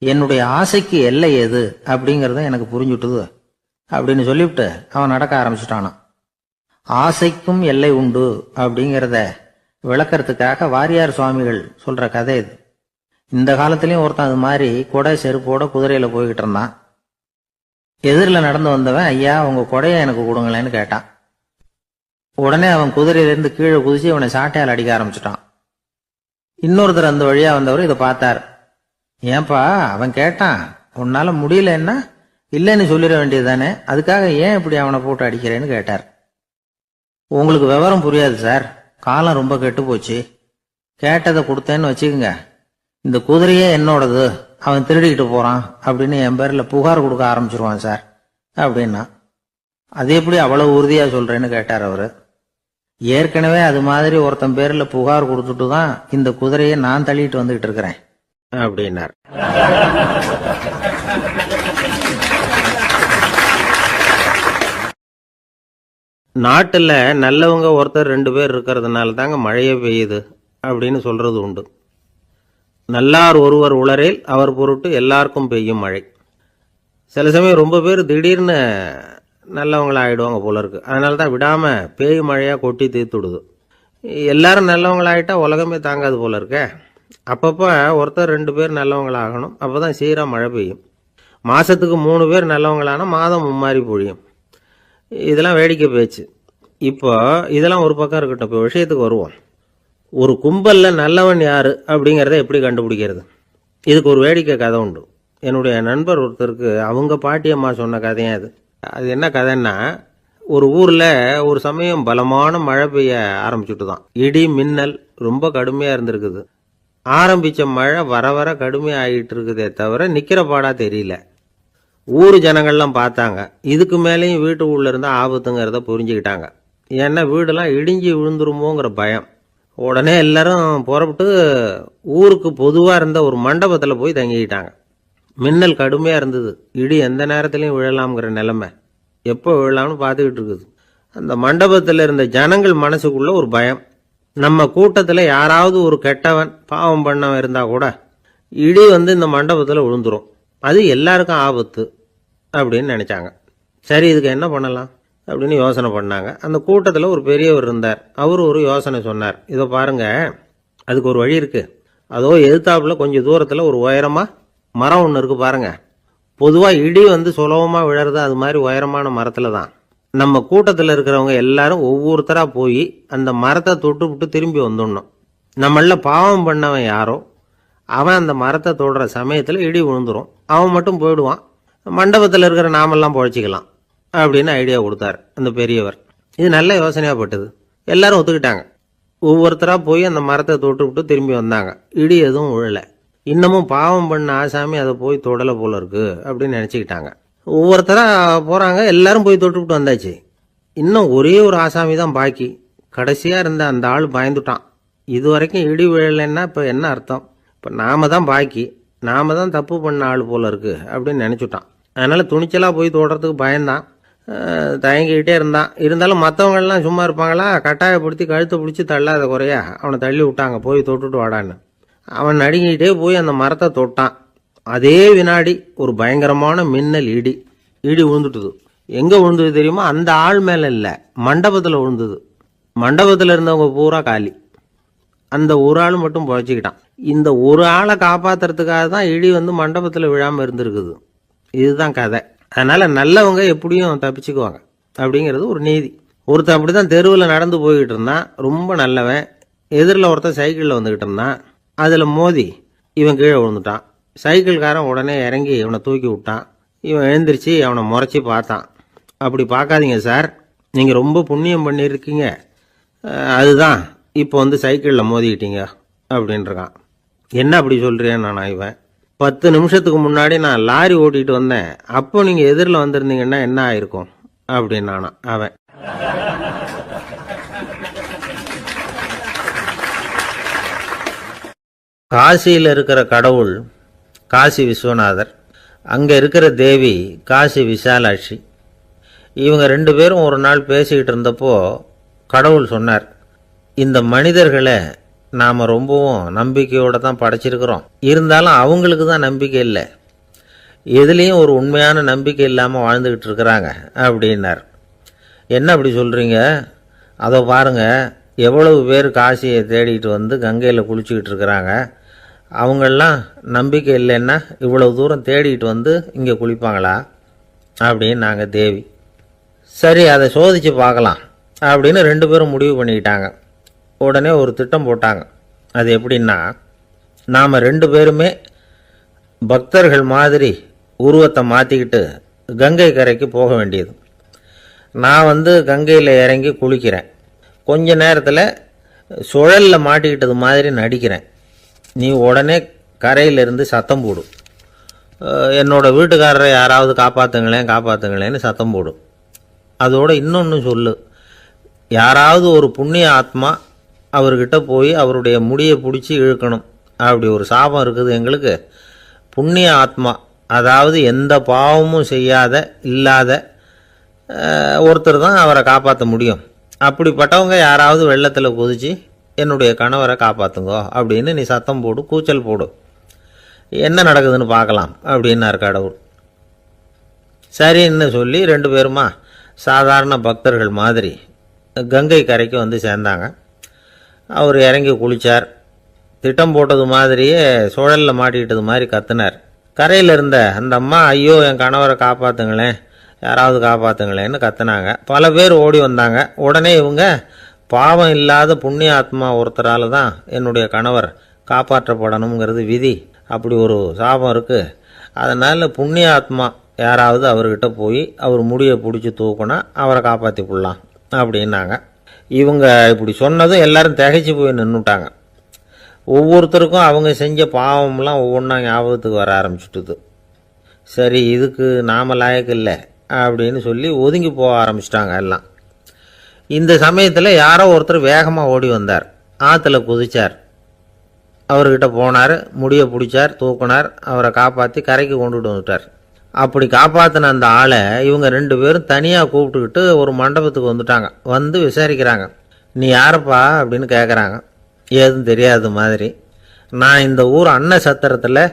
S2: என்னுடைய ஆசைக்கு எல்லை எது அப்படிங்கறத எனக்கு புரிஞ்சுட்டுது அப்படின்னு சொல்லிவிட்டு அவன் நடக்க ஆரம்பிச்சுட்டானான். ஆசைக்கும் எல்லை உண்டு அப்படிங்கிறத விளக்கறதுக்காக வாரியார் சுவாமிகள் சொல்ற கதை இது. இந்த காலத்திலயும் ஒருத்தன் அது மாதிரி கொடை செருப்போட குதிரையில போய்கிட்டு இருந்தான். எதிரில் நடந்து வந்தவன், ஐயா, உங்க கொடையை எனக்கு கொடுங்களேன்னு கேட்டான். உடனே அவன் குதிரையிலிருந்து கீழே குதிச்சு அவனை சாட்டையால் அடிக்க ஆரம்பிச்சுட்டான். இன்னொருத்தர் அந்த வழியா வந்தவர் இதை பார்த்தார். ஏன்பா, அவன் கேட்டான், உன்னால முடியலன்னா இல்லைன்னு சொல்லிட வேண்டியதுதானே, அதுக்காக ஏன் இப்படி அவனை போட்டு அடிக்கிறேன்னு கேட்டார். உங்களுக்கு விவரம் புரியாது சார், காலம் ரொம்ப கெட்டு போச்சு. கேட்டதை கொடுத்தேன்னு வச்சுக்கோங்க, இந்த குதிரையே என்னோடது, அவன் திருடிக்கிட்டு போறான் அப்படின்னு என் பேர்ல புகார் கொடுக்க ஆரம்பிச்சிருவான் சார் அப்படின்னா. அது எப்படி அவ்வளவு உறுதியா சொல்றேன்னு கேட்டார் அவரு. ஏற்கனவே அது மாதிரி ஒருத்தன் பேர்ல புகார் கொடுத்துட்டு தான் இந்த குதிரையை நான் தள்ளிட்டு வந்துகிட்டு இருக்கிறேன் அப்படின்னார்.
S1: நாட்டுல நல்லவங்க ஒருத்தர் 2 பேர் இருக்கிறதுனால தாங்க மழையே பெய்யுது அப்படின்னு சொல்றது உண்டு. நல்லார் ஒருவர் உளரேல் அவர் பொருட்டு எல்லாருக்கும் பெய்யும் மழை. சில சமயம் ரொம்ப பேர் திடீர்னு நல்லவங்களா ஆயிடுவாங்க போல இருக்கு. அதனால தான் விடாம பேய் மழையா கொட்டி தீர்த்துடுது. எல்லாரும் நல்லவங்களாயிட்டா உலகமே தாங்காது போல இருக்க. அப்பப்போ ஒருத்தர் 2 பேர் நல்லவங்களாகணும், அப்பதான் சீரா மழை பெய்யும். மாசத்துக்கு 3 பேர் நல்லவங்களானா மாதம் மும்மாரி பொழியும். இதெல்லாம் வேடிக்கை பேச்சு. இப்போ இதெல்லாம் ஒரு பக்கம் இருக்கட்டும். இப்போ விஷயத்துக்கு வருவோம். ஒரு கும்பலில் நல்லவன் யார் அப்படிங்கிறத எப்படி கண்டுபிடிக்கிறது? இதுக்கு ஒரு வேடிக்கை கதை உண்டு. என்னுடைய நண்பர் ஒருத்தருக்கு அவங்க பாட்டியம்மா சொன்ன கதையும் அது. அது என்ன கதைன்னா, ஒரு ஊரில் ஒரு சமயம் பலமான மழை பெய்ய ஆரம்பிச்சுட்டு தான். இடி மின்னல் ரொம்ப கடுமையாக இருந்திருக்குது. ஆரம்பித்த மழை வர வர கடுமையாக ஆகிட்டு இருக்குதே தவிர நிற்கிற பாடா தெரியல. ஊர் ஜனங்கள்லாம் பார்த்தாங்க. இதுக்கு மேலேயும் வீட்டு உள்ள இருந்தால் ஆபத்துங்கிறத புரிஞ்சுக்கிட்டாங்க. ஏன்னா வீடெல்லாம் இடிஞ்சு விழுந்துருமோங்கிற பயம். உடனே எல்லாரும் புறப்பட்டு ஊருக்கு பொதுவாக இருந்த ஒரு மண்டபத்தில் போய் தங்கிக்கிட்டாங்க. மின்னல் கடுமையாக இருந்தது. இடி எந்த நேரத்துலையும் விழலாம்ங்கிற நிலைமை. எப்போ விழலாம்னு பார்த்துக்கிட்டு இருக்குது. அந்த மண்டபத்தில் இருந்த ஜனங்கள் மனசுக்குள்ள ஒரு பயம். நம்ம கூட்டத்தில் யாராவது ஒரு கெட்டவன் பாவம் பண்ணவன் இருந்தால் கூட இடி இந்த மண்டபத்தில் விழுந்துரும், அது எல்லாருக்கும் ஆபத்து அப்படின்னு நினச்சாங்க. சரி, இதுக்கு என்ன பண்ணலாம் அப்படின்னு யோசனை பண்ணாங்க. அந்த கூட்டத்தில் ஒரு பெரியவர் இருந்தார். அவர் ஒரு யோசனை சொன்னார். இதை பாருங்க, அதுக்கு ஒரு வழி இருக்கு. அதோ எதிர்த்தாப்புல கொஞ்சம் தூரத்தில் ஒரு உயரமாக மரம் ஒன்று இருக்கு பாருங்க. பொதுவாக இடி சுலபமாக விழறது அது மாதிரி உயரமான மரத்தில் தான். நம்ம கூட்டத்தில் இருக்கிறவங்க எல்லாரும் ஒவ்வொருத்தராக போய் அந்த மரத்தை தொட்டு விட்டு திரும்பி வந்துடணும். நம்மள பாவம் பண்ணவன் யாரோ அவன் அந்த மரத்தை தொடுற சமயத்தில் இடி விழுந்துரும். அவன் மட்டும் போயிடுவான். மண்டபத்தில் இருக்கிற நாமெல்லாம் பொழைச்சிக்கலாம் அப்படின்னு ஐடியா கொடுத்தார் அந்த பெரியவர். இது நல்ல யோசனையாக பட்டது. எல்லாரும் ஒத்துக்கிட்டாங்க. ஒவ்வொருத்தராக போய் அந்த மரத்தை தொட்டு விட்டு திரும்பி வந்தாங்க. இடி எதுவும் விழலை. இன்னமும் பாவம் பண்ண ஆசாமி அதை போய் தொடலை போல இருக்கு அப்படின்னு நினச்சிக்கிட்டாங்க. ஒவ்வொருத்தராக போகிறாங்க. எல்லாரும் போய் தொட்டுவிட்டு வந்தாச்சு. இன்னும் ஒரே ஒரு ஆசாமி தான் பாக்கி. கடைசியாக இருந்த அந்த ஆள் பயந்துட்டான். இது வரைக்கும் இடி விழலைன்னா இப்போ என்ன அர்த்தம்? இப்போ நாம தான் பாக்கி, நாம தான் தப்பு பண்ண ஆள் போல இருக்கு அப்படின்னு நினச்சிட்டான். அதனால் துணிச்சலாக போய் தொடுறதுக்கு பயந்தான். தயங்கிக்கிட்டே இருந்தான். இருந்தாலும் மற்றவங்கள்லாம் சும்மா இருப்பாங்களா? கட்டாயப்படுத்தி கழுத்தை பிடிச்சி தள்ளாத குறையா அவனை தள்ளி விட்டாங்க. போய் தொட்டுட்டு வாடான்னு. அவன் நடுங்கிட்டே போய் அந்த மரத்தை தொட்டான். அதே வினாடி ஒரு பயங்கரமான மின்னல் இடி விழுந்துட்டுது. எங்கே விழுந்தது தெரியுமா? அந்த ஆள் மேலே இல்லை, மண்டபத்தில் விழுந்தது. மண்டபத்தில் இருந்தவங்க பூரா காலி. அந்த ஒரு ஆள் மட்டும் பொழைச்சிக்கிட்டான். இந்த ஒரு ஆளை காப்பாற்றுறதுக்காக தான் இடி மண்டபத்தில் விழாமல் இருந்திருக்குது. இதுதான் கதை. அதனால் நல்லவங்க எப்படியும் தப்பிச்சுக்குவாங்க அப்படிங்கிறது ஒரு நீதி. ஒருத்தன் அப்படி தான் தெருவில் நடந்து போய்கிட்டு இருந்தான். ரொம்ப நல்லவன். எதிரில் ஒருத்தன் சைக்கிளில் வந்துக்கிட்டு இருந்தான். அதில் மோதி இவன் கீழே விழுந்துட்டான். சைக்கிள்காரன் உடனே இறங்கி இவனை தூக்கி விட்டான். இவன் எழுந்திரிச்சு அவனை முறைச்சி பார்த்தான். அப்படி பார்க்காதீங்க சார், நீங்கள் ரொம்ப புண்ணியம் பண்ணியிருக்கீங்க, அதுதான் இப்போ சைக்கிளில் மோதிக்கிட்டீங்க அப்படின்றான். என்ன அப்படி சொல்கிறேன் நான்? இவன் 10 நிமிஷத்துக்கு முன்னாடி நான் லாரி ஓட்டிகிட்டு வந்தேன், அப்போ நீங்கள் எதிரில் வந்திருந்தீங்கன்னா என்ன ஆயிருக்கும் அப்படின்னானா அவன். காசியில் இருக்கிற கடவுள் காசி விஸ்வநாதர், அங்கே இருக்கிற தேவி காசி விசாலாட்சி. இவங்க 2 பேரும் ஒரு நாள் பேசிக்கிட்டு இருந்தப்போ கடவுள் சொன்னார், இந்த மனிதர்களை நாம் ரொம்பவும் நம்பிக்கையோடு தான் படைச்சிருக்கிறோம். இருந்தாலும் அவங்களுக்கு தான் நம்பிக்கை இல்லை, எதுலேயும் ஒரு உண்மையான நம்பிக்கை இல்லாமல் வாழ்ந்துக்கிட்டு இருக்கிறாங்க அப்படின்னார். என்ன அப்படி சொல்கிறீங்க? அதோ பாருங்கள், எவ்வளவு பேர் காசியை தேடிட்டு கங்கையில் குளிச்சுக்கிட்டு இருக்கிறாங்க. அவங்களெலாம் நம்பிக்கை இல்லைன்னா இவ்வளவு தூரம் தேடிட்டு இங்கே குளிப்பாங்களா அப்படின்னு நாங்கள் தேவி. சரி, அதை சோதித்து பார்க்கலாம் அப்படின்னு 2 பேரும் முடிவு பண்ணிக்கிட்டாங்க. உடனே ஒரு திட்டம் போட்டாங்க. அது எப்படின்னா, நாம் 2 பேருமே பக்தர்கள் மாதிரி உருவத்தை மாற்றிக்கிட்டு கங்கை கரைக்கு போக வேண்டியது. நான் கங்கையில் இறங்கி குளிக்கிறேன். கொஞ்ச நேரத்தில் சுழலில் மாட்டிக்கிட்டது மாதிரி நடிக்கிறேன். நீ உடனே கரையிலிருந்து சத்தம் போடும், என்னோட வீட்டுக்காரரை யாராவது காப்பாற்றுங்களேன்னு சத்தம் போடும். அதோட இன்னொன்று சொல்லு, யாராவது ஒரு புண்ணிய ஆத்மா அவர்கிட்ட போய் அவருடைய முடியை பிடிச்சி இழுக்கணும். அப்படி ஒரு சாபம் இருக்குது எங்களுக்கு. புண்ணிய ஆத்மா, அதாவது எந்த பாவமும் செய்யாத இல்லாத ஒருத்தர் தான் அவரை காப்பாற்ற முடியும். அப்படிப்பட்டவங்க யாராவது வெள்ளத்தில் குதிச்சு என்னுடைய கணவரை காப்பாற்றுங்கோ அப்படின்னு நீ சத்தம் போடு, கூச்சல் போடு, என்ன நடக்குதுன்னு பார்க்கலாம் அப்படின்னார் கடவுள். சரின்னு சொல்லி 2 பேருமா சாதாரண பக்தர்கள் மாதிரி கங்கை கரைக்கு சேர்ந்தாங்க. அவர் இறங்கி குளித்தார். திட்டம் போட்டது மாதிரியே சுழலில் மாட்டிக்கிட்டது மாதிரி கத்துனார். கரையில் இருந்த அந்த அம்மா, ஐயோ என் கணவரை காப்பாற்றுங்களேன், யாராவது காப்பாற்றுங்களேன்னு கத்துனாங்க. பல பேர் ஓடி வந்தாங்க. உடனே இவங்க, பாவம் இல்லாத புண்ணிய ஆத்மா ஒருத்தரால் தான் என்னுடைய கணவர் காப்பாற்றப்படணுங்கிறது விதி, அப்படி ஒரு சாபம் இருக்குது, அதனால் புண்ணிய ஆத்மா யாராவது அவர்கிட்ட போய் அவர் முடியை பிடிச்சி தூக்குனா அவரை காப்பாற்றி கொள்ளலாம் அப்படின்னாங்க. இவங்க இப்படி சொன்னதும் எல்லாரும் திகைச்சு போய் நின்றுட்டாங்க. ஒவ்வொருத்தருக்கும் அவங்க செஞ்ச பாவம்லாம் ஒவ்வொன்றா ஞாபகத்துக்கு வர ஆரம்பிச்சுட்டுது. சரி, இதுக்கு நாம லாயக்கு இல்லை அப்படின்னு சொல்லி ஒதுங்கி போக ஆரம்பிச்சிட்டாங்க எல்லாம். இந்த சமயத்தில் யாரோ ஒருத்தர் வேகமாக ஓடி வந்தார். ஆற்றுல குதிச்சார். அவர்கிட்ட போனார், முடியை பிடிச்சார், தூக்குனார், அவரை காப்பாற்றி கரைக்கு கொண்டுட்டு வந்துட்டார். அப்படி காப்பாற்றின அந்த ஆளை இவங்க 2 பேரும் தனியாக கூப்பிட்டுக்கிட்டு ஒரு மண்டபத்துக்கு வந்துட்டாங்க. வந்து விசாரிக்கிறாங்க. நீ யாரப்பா அப்படின்னு கேட்குறாங்க. ஏதும் தெரியாத மாதிரி. நான் இந்த ஊர் அன்ன சத்திரத்தில்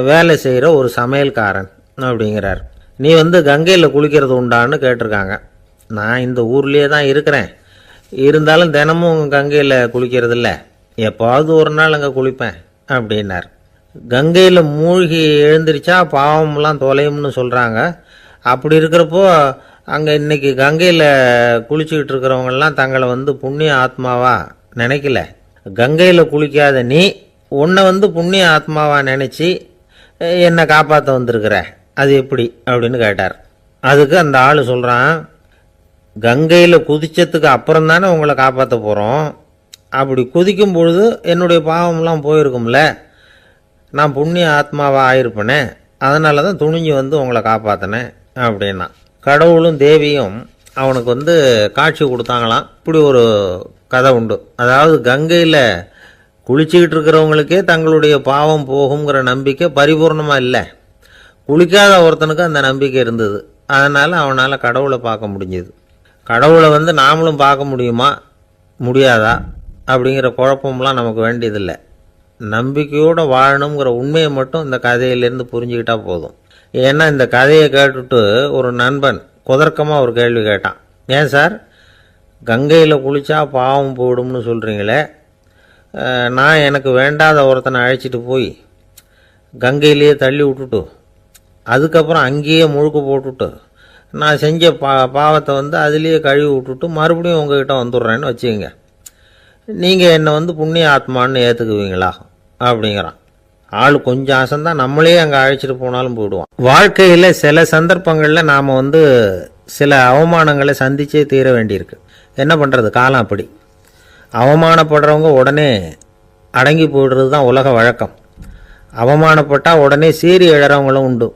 S1: வேலை செய்கிற ஒரு சமையல்காரன் அப்படிங்கிறார். நீ வந்து கங்கையில் குளிக்கிறது உண்டான்னு கேட்டிருக்காங்க. நான் இந்த ஊர்லேயே தான் இருக்கிறேன், இருந்தாலும் தினமும் கங்கையில் குளிக்கிறது இல்லை, எப்பாவது ஒரு நாள் அங்கே குளிப்பேன் அப்படின்னார். கங்கையில் மூழ்கி எழுந்திரிச்சா பாவம்லாம் தொலையும்னு சொல்கிறாங்க. அப்படி இருக்கிறப்போ அங்கே இன்னைக்கு கங்கையில் குளிச்சுக்கிட்டு இருக்கிறவங்கெல்லாம் தங்களை வந்து புண்ணிய ஆத்மாவா நினைக்கல. கங்கையில் குளிக்காத நீ உன்னை வந்து புண்ணிய ஆத்மாவா நினச்சி என்னை காப்பாற்ற வந்திருக்கிற, அது எப்படி அப்படின்னு கேட்டார். அதுக்கு அந்த ஆள் சொல்கிறான், கங்கையில் குதிச்சதுக்கு அப்புறம் தானே உங்களை காப்பாற்ற போகிறோம், அப்படி குதிக்கும் பொழுது என்னுடைய பாவம்லாம் போயிருக்கும்ல, நான் புண்ணிய ஆத்மாவாக ஆயிருப்பேனே, அதனால தான் துணிஞ்சு வந்து உங்களை காப்பாற்றினேன் அப்படின்னா. கடவுளும் தேவியும் அவனுக்கு வந்து காட்சி கொடுத்தாங்களாம். இப்படி ஒரு கதை உண்டு. அதாவது கங்கையில் குளிச்சுக்கிட்டு இருக்கிறவங்களுக்கே தங்களுடைய பாவம் போகுங்கிற நம்பிக்கை பரிபூர்ணமாக இல்லை, குளிக்காத ஒருத்தனுக்கு அந்த நம்பிக்கை இருந்தது. அதனால் அவனால் கடவுளை பார்க்க முடிஞ்சது. கடவுளை வந்து நாமளும் பார்க்க முடியுமா முடியாதா அப்படிங்கிற குழப்பம்லாம் நமக்கு வேண்டியதில்லை. நம்பிக்கையோடு வாழணுங்கிற உண்மையை மட்டும் இந்த கதையிலேருந்து புரிஞ்சுக்கிட்டா போதும். ஏன்னா இந்த கதையை கேட்டுட்டு ஒரு நண்பன் குதர்க்கமாக ஒரு கேள்வி கேட்டான். ஏன் சார், கங்கையில் குளித்தா பாவம் போயிடும்னு சொல்கிறீங்களே, நான் எனக்கு வேண்டாத ஒருத்தனை அழைச்சிட்டு போய் கங்கையிலேயே தள்ளி விட்டுட்டு அதுக்கப்புறம் அங்கேயே முழுக்க போட்டுட்டு நான் செஞ்ச பாவத்தை வந்து அதுலேயே கழுவி விட்டுட்டு மறுபடியும் உங்ககிட்ட வந்துடுறேன்னு வச்சுக்கோங்க, நீங்கள் என்னை வந்து புண்ணிய ஆத்மான்னு ஏற்றுக்குவீங்களா அப்படிங்கிறான். ஆள் கொஞ்சம் அசந்தான் நம்மளே அங்கே அழைச்சிட்டு போனாலும் போயிடுவான். வாழ்க்கையில் சில சந்தர்ப்பங்களில் நாம் வந்து சில அவமானங்களை சந்திச்சே தீர வேண்டியிருக்கு. என்ன பண்ணுறது, காலம் அப்படி. அவமானப்படுறவங்க உடனே அடங்கி போயிடுறது தான் உலக வழக்கம். அவமானப்பட்டால் உடனே சீறி எழறவங்களும் உண்டு.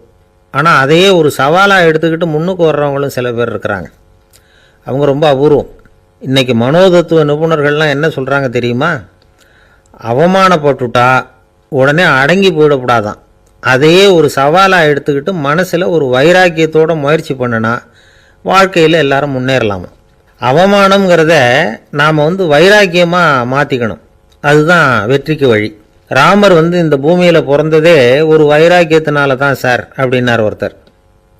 S1: ஆனால் அதையே ஒரு சவாலாக எடுத்துக்கிட்டு முன்னுக்கு வர்றவங்களும் சில பேர் இருக்கிறாங்க. அவங்க ரொம்ப அபூர்வம். இன்றைக்கி மனோதத்துவ நிபுணர்கள்லாம் என்ன சொல்கிறாங்க தெரியுமா, அவமானப்பட்டுட்டா உடனே அடங்கி போயிடக்கூடாதான், அதையே ஒரு சவாலாக எடுத்துக்கிட்டு மனசில் ஒரு வைராக்கியத்தோடு முயற்சி பண்ணினா வாழ்க்கையில் எல்லாரும் முன்னேறலாமா. அவமானம்ங்கிறத நாம் வந்து வைராக்கியமாக மாற்றிக்கணும், அதுதான் வெற்றிக்கு வழி. ராமர் வந்து இந்த பூமியில் பிறந்ததே ஒரு வைராக்கியத்தினால தான் சார் அப்படின்னார் ஒருத்தர்.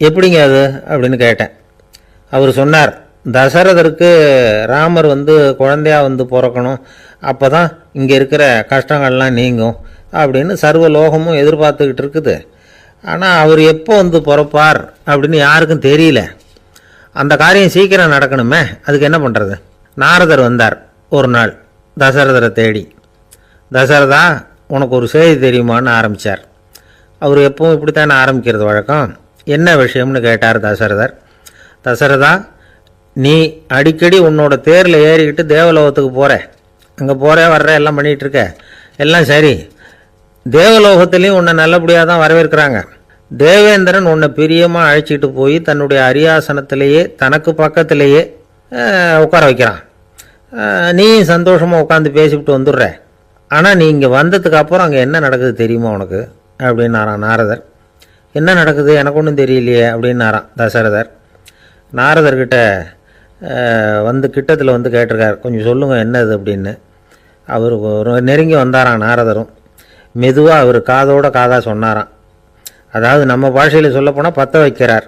S1: எப்படிங்க அது அப்படின்னு கேட்டேன். அவர் சொன்னார், தசரதருக்கு ராமர் வந்து குழந்தையா வந்து பிறக்கணும், அப்போ தான் இங்கே இருக்கிற கஷ்டங்கள்லாம் நீங்கும் அப்படின்னு சர்வ லோகமும் எதிர்பார்த்துக்கிட்டு இருக்குது. ஆனால் அவர் எப்போ வந்து பிறப்பார் அப்படின்னு யாருக்கும் தெரியல. அந்த காரியம் சீக்கிரம் நடக்கணுமே, அதுக்கு என்ன பண்ணுறது. நாரதர் வந்தார் ஒரு நாள் தசரதரை தேடி. தசரதா, உனக்கு ஒரு செய்தி தெரியுமான்னு ஆரம்பித்தார். அவர் எப்பவும் இப்படித்தானே ஆரம்பிக்கிறது வழக்கம். என்ன விஷயம்னு கேட்டார் தசரதர். தசரதா, நீ அடிக்கடி உன்னோட தேரில் ஏறிக்கிட்டு தேவலோகத்துக்கு போகிற, அங்கே போகிற வர்ற எல்லாம் பண்ணிகிட்ருக்க, எல்லாம் சரி. தேவலோகத்துலேயும் உன்னை நல்லபடியாக தான் வரவேற்கிறாங்க. தேவேந்திரன் உன்னை பிரியமாக அழைச்சிட்டு போய் தன்னுடைய அரியாசனத்திலேயே தனக்கு பக்கத்திலேயே உட்கார வைக்கிறான். நீயும் சந்தோஷமாக உட்காந்து பேசிவிட்டு வந்துடுற. ஆனால் நீ இங்கே வந்ததுக்கு அப்புறம் அங்கே என்ன நடக்குது தெரியுமா உனக்கு அப்படின்னாரான் நாரதர். என்ன நடக்குது எனக்கு ஒன்றும் தெரியலையே அப்படின்னாரான் தசரதர். நாரதர்கிட்ட வந்து கிட்டத்தில் வந்து கேட்டிருக்கார், கொஞ்சம் சொல்லுங்கள் என்னது அப்படின்னு. அவர் நெருங்கி வந்தாரான் நாரதரும். மெதுவாக அவர் காதோட காதாக சொன்னாராம். அதாவது நம்ம பாஷையில் சொல்லப்போனால் பற்ற வைக்கிறார்.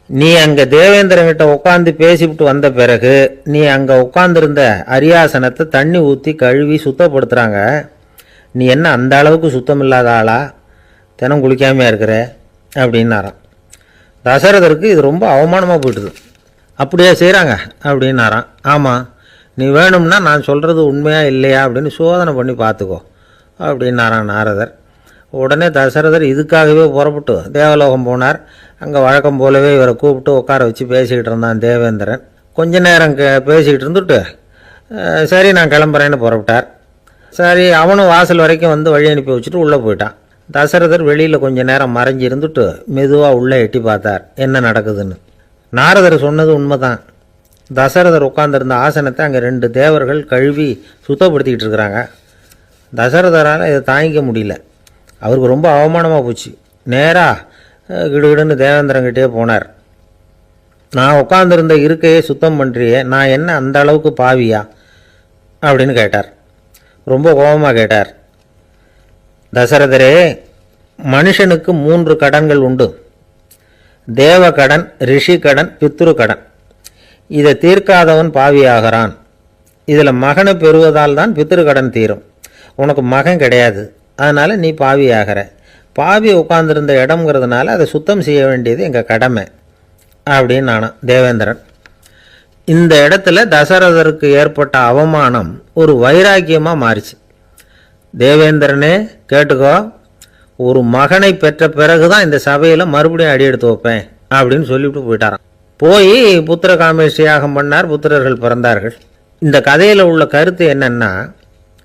S1: நீ அங்கே தேவேந்திரங்கிட்ட உட்காந்து பேசிவிட்டு வந்த பிறகு நீ அங்கே உட்காந்துருந்த அரியாசனத்தை தண்ணி ஊற்றி கழுவி சுத்தப்படுத்துகிறாங்க. நீ என்ன அந்த அளவுக்கு சுத்தம் இல்லாத ஆளா, தினம் குளிக்காமையாக இருக்கிற அப்படின்னாராம். தசரதருக்கு இது ரொம்ப அவமானமாக போயிட்டுது. அப்படியே செய்கிறாங்க அப்படின்னாராம். ஆமாம், நீ வேணும்னா நான் சொல்கிறது உண்மையா இல்லையா அப்படின்னு சோதனை பண்ணி பார்த்துக்கோ அப்படின்னாரான் நாரதர். உடனே தசரதர் இதுக்காகவே புறப்பட்டு தேவலோகம் போனார். அங்கே வழக்கம் போலவே இவரை கூப்பிட்டு உட்கார வச்சு பேசிக்கிட்டு இருந்தான் தேவேந்திரன். கொஞ்ச நேரம் பேசிக்கிட்டு இருந்துட்டு சரி நான் கிளம்புறேன்னு புறப்பட்டார். சரி, அவனும் வாசல் வரைக்கும் வந்து வழி அனுப்பி வச்சுட்டு உள்ளே போயிட்டான். தசரதர் வெளியில் கொஞ்ச நேரம் மறைஞ்சி இருந்துட்டு மெதுவாக உள்ளே எட்டி பார்த்தார் என்ன நடக்குதுன்னு. நாரதர் சொன்னது உண்மைதான். தசரதர் உட்கார்ந்திருந்த ஆசனத்தை அங்கே 2 தேவர்கள் கழுவி சுத்தப்படுத்திக்கிட்டு இருக்கிறாங்க. தசரதரால் இதை தாங்கிக்க முடியல. அவருக்கு ரொம்ப அவமானமாக போச்சு. நேராக கிடுகிடுன்னு தேவேந்திரங்கிட்டே போனார். நான் உட்காந்துருந்த இருக்கையே சுத்தம் பண்ணுறியே, நான் என்ன அந்த அளவுக்கு பாவியா அப்படின்னு கேட்டார். ரொம்ப கோபமாக கேட்டார். தசரதரே, மனுஷனுக்கு 3 கடன்கள் உண்டு. தேவ கடன், ரிஷி கடன், பித்ரு கடன். இதை தீர்க்காதவன் பாவியாகிறான். இதில் மகனை பெறுவதால் தான் பித்ரு கடன் தீரும். உனக்கு மகன் கிடையாது, அதனால் நீ பாவியாகிற. பாவி உட்கார்ந்துருந்த இடம்ங்கிறதுனால அதை சுத்தம் செய்ய வேண்டியது எங்கள் கடமை அப்படின்னு நானும் தேவேந்திரன். இந்த இடத்துல தசரதருக்கு ஏற்பட்ட அவமானம் ஒரு வைராக்கியமாக மாறிச்சு. தேவேந்திரனே கேட்டுக்கோ, ஒரு மகனை பெற்ற பிறகு தான் இந்த சபையில் மறுபடியும் அடி எடுத்து வைப்பேன் அப்படின்னு சொல்லிவிட்டு போயிட்டாராம். போய் புத்திர காமேஷ்டி யாகம் பண்ணார். புத்திரர்கள் பிறந்தார்கள். இந்த கதையில் உள்ள கருத்து என்னன்னா,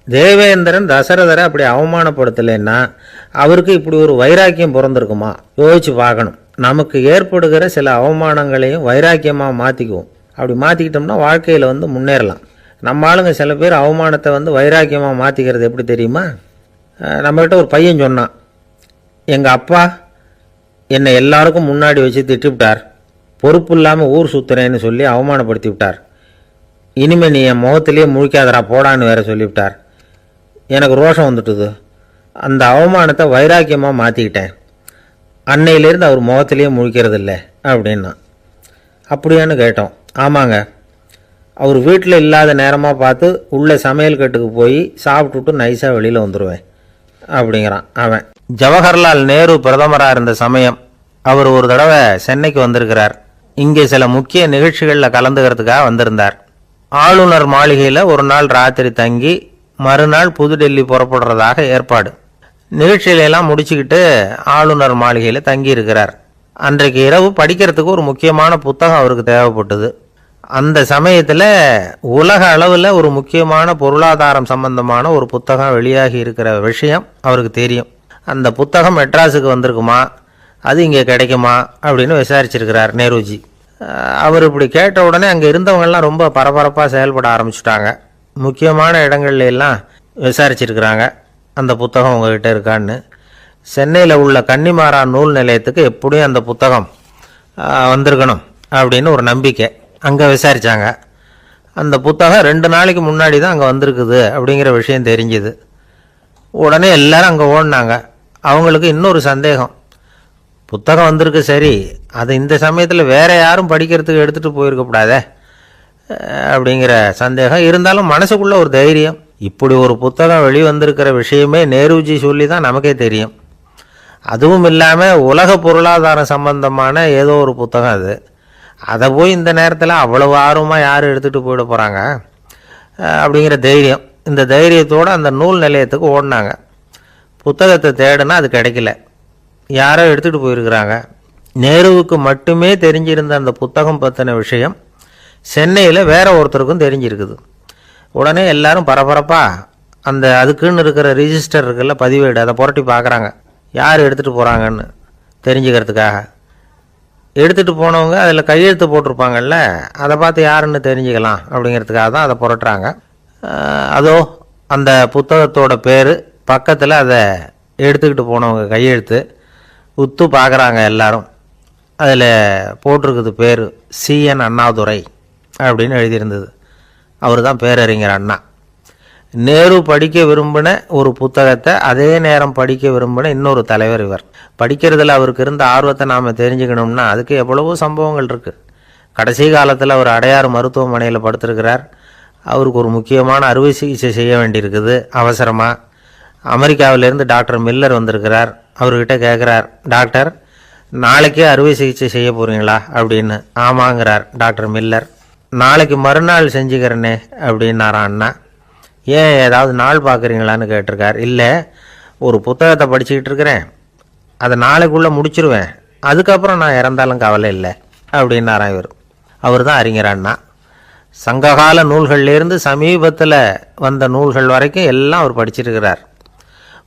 S1: தேவேந்திரன் தசரதரை அப்படி அவமானப்படுத்தலைன்னா அவருக்கு இப்படி ஒரு வைராக்கியம் பிறந்திருக்குமா யோசிச்சு பார்க்கணும். நமக்கு ஏற்படுகிற சில அவமானங்களையும் வைராக்கியமாக மாற்றிக்குவோம். அப்படி மாற்றிக்கிட்டோம்னா வாழ்க்கையில் வந்து முன்னேறலாம். நம்ம ஆளுங்க சில பேர் அவமானத்தை வந்து வைராக்கியமாக மாற்றிக்கிறது எப்படி தெரியுமா? நம்மகிட்ட ஒரு பையன் சொன்னான், எங்கள் அப்பா என்னை எல்லாருக்கும் முன்னாடி வச்சு திட்டிவிட்டார், பொறுப்பு இல்லாமல் ஊர் சுற்றுறேன்னு சொல்லி அவமானப்படுத்தி விட்டார். இனிமேல் நீ என் முகத்திலேயே முழிக்காதரா போடான்னு வேற சொல்லிவிட்டார். எனக்கு ரோஷம் வந்துட்டுது. அந்த அவமானத்தை வைராக்கியமாக மாற்றிக்கிட்டேன். அன்னையிலேருந்து அவர் முகத்திலேயே முழிக்கிறதில்ல அப்படின்னா. அப்படியான்னு கேட்டோம். ஆமாங்க, அவர் வீட்டில் இல்லாத நேரமாக பார்த்து உள்ளே சமையல் கட்டுக்கு போய் சாப்பிட்டுட்டு நைஸாக வெளியில் வந்துடுவேன் அப்படிங்கிறான் அவன். ஜவஹர்லால் நேரு பிரதமராக இருந்த சமயம் அவர் ஒரு தடவை சென்னைக்கு வந்திருக்கிறார். இங்கே சில முக்கிய நிகழ்ச்சிகளில் கலந்துக்கிறதுக்காக வந்திருந்தார். ஆளுநர் மாளிகையில் ஒரு நாள் ராத்திரி தங்கி மறுநாள் புதுடெல்லி புறப்படுறதாக ஏற்பாடு. நிகழ்ச்சியிலெல்லாம் முடிச்சுக்கிட்டு ஆளுநர் மாளிகையில் தங்கி இருக்கிறார். அன்றைக்கு இரவு படிக்கிறதுக்கு ஒரு முக்கியமான புத்தகம் அவருக்கு தேவைப்பட்டது. அந்த சமயத்தில் உலக அளவில் ஒரு முக்கியமான பொருளாதாரம் சம்பந்தமான ஒரு புத்தகம் வெளியாகி இருக்கிற விஷயம் அவருக்கு தெரியும். அந்த புத்தகம் மெட்ராஸுக்கு வந்திருக்குமா, அது இங்கே கிடைக்குமா அப்படின்னு விசாரிச்சிருக்கிறார் நேருஜி. அவர் இப்படி கேட்ட உடனே அங்கே இருந்தவங்கெல்லாம் ரொம்ப பரபரப்பாக செயல்பட ஆரம்பிச்சுட்டாங்க. முக்கியமான இடங்கள்ல எல்லாம் விசாரிச்சிருக்கிறாங்க அந்த புத்தகம் உங்ககிட்ட இருக்கான்னு. சென்னையில் உள்ள கன்னிமாரா நூல் நிலையத்துக்கு எப்படியும் அந்த புத்தகம் வந்திருக்கணும் அப்படின்னு ஒரு நம்பிக்கை. அங்கே விசாரித்தாங்க. அந்த புத்தகம் 2 நாளைக்கு முன்னாடி தான் அங்கே வந்திருக்குது அப்படிங்கிற விஷயம் தெரிஞ்சுது. உடனே எல்லாரும் அங்கே ஓடினாங்க. அவங்களுக்கு இன்னொரு சந்தேகம், புத்தகம் வந்திருக்கு சரி, அது இந்த சமயத்தில் வேற யாரும் படிக்கிறதுக்கு எடுத்துகிட்டு போயிருக்கக்கூடாதே அப்படிங்கிற சந்தேகம் இருந்தாலும் மனசுக்குள்ள ஒரு தைரியம். இப்படி ஒரு புத்தகம் வெளிவந்திருக்கிற விஷயமே நேருஜி சொல்லி தான் நமக்கே தெரியும். அதுவும் இல்லாமல் உலக பொருளாதாரம் சம்பந்தமான ஏதோ ஒரு புத்தகம் அது. அதை போய் இந்த நேரத்தில் அவ்வளவு ஆர்வமாக யார் எடுத்துகிட்டு போயிட போகிறாங்க அப்படிங்கிற தைரியம். இந்த தைரியத்தோடு அந்த நூல் நிலையத்துக்கு ஓடினாங்க. புத்தகத்தை தேடினா அது கிடைக்கல. யாரோ எடுத்துகிட்டு போயிருக்கிறாங்க. நேருவுக்கு மட்டுமே தெரிஞ்சிருந்த அந்த புத்தகம் பற்றின விஷயம் சென்னையில் வேற ஒருத்தருக்கும் தெரிஞ்சிருக்குது. உடனே எல்லாரும் பரபரப்பாக அந்த அதுக்குன்னு இருக்கிற ரிஜிஸ்டர் இருக்குல்ல, பதிவேடு, அதை புரட்டி பார்க்குறாங்க யார் எடுத்துகிட்டு போகிறாங்கன்னு தெரிஞ்சுக்கிறதுக்காக. எடுத்துகிட்டு போனவங்க அதில் கையெழுத்து போட்டிருப்பாங்கல்ல, அதை பார்த்து யாருன்னு தெரிஞ்சுக்கலாம் அப்படிங்கிறதுக்காக தான் அதை புரட்டுறாங்க. அதோ அந்த புத்தகத்தோட பேர் பக்கத்தில் அதை எடுத்துக்கிட்டு போனவங்க கையெழுத்து உத்து பார்க்குறாங்க எல்லாரும். அதில் போட்டிருக்குது பேர் CN அண்ணாதுரை அப்படின்னு எழுதியிருந்தது. அவர் தான் பேரறிஞர் அண்ணா. நேரு படிக்க விரும்பின ஒரு புத்தகத்தை அதே நேரம் படிக்க விரும்பின இன்னொரு தலைவர் இவர். படிக்கிறதுல அவருக்கு இருந்த ஆர்வத்தை நாம் தெரிஞ்சுக்கணும்னா அதுக்கு எவ்வளவோ சம்பவங்கள் இருக்குது. கடைசி காலத்தில் அவர் அடையாறு மருத்துவமனையில் படுத்திருக்கிறார். அவருக்கு ஒரு முக்கியமான அறுவை சிகிச்சை செய்ய வேண்டியிருக்குது அவசரமாக. அமெரிக்காவிலேருந்து டாக்டர் மில்லர் வந்திருக்கிறார். அவர்கிட்ட கேட்குறார், டாக்டர், நாளைக்கே அறுவை சிகிச்சை செய்ய போகிறீங்களா அப்படின்னு. ஆமாங்கிறார் டாக்டர் மில்லர். நாளைக்கு மறுநாள் செஞ்சுக்கிறேனே அப்படின்னாரான் அண்ணா. ஏன் ஏதாவது நாள் பார்க்குறீங்களான்னு கேட்டிருக்கார். இல்லை, ஒரு புத்தகத்தை படிச்சுக்கிட்டு இருக்கிறேன், அதை நாளைக்குள்ளே முடிச்சிருவேன், அதுக்கப்புறம் நான் இறந்தாலும் கவலை இல்லை அப்படின்னாரான் இவர். அவர் தான் அறிஞர் அண்ணா. சங்ககால நூல்கள்லேருந்து சமீபத்தில் வந்த நூல்கள் வரைக்கும் எல்லாம் அவர் படிச்சிருக்கிறார்.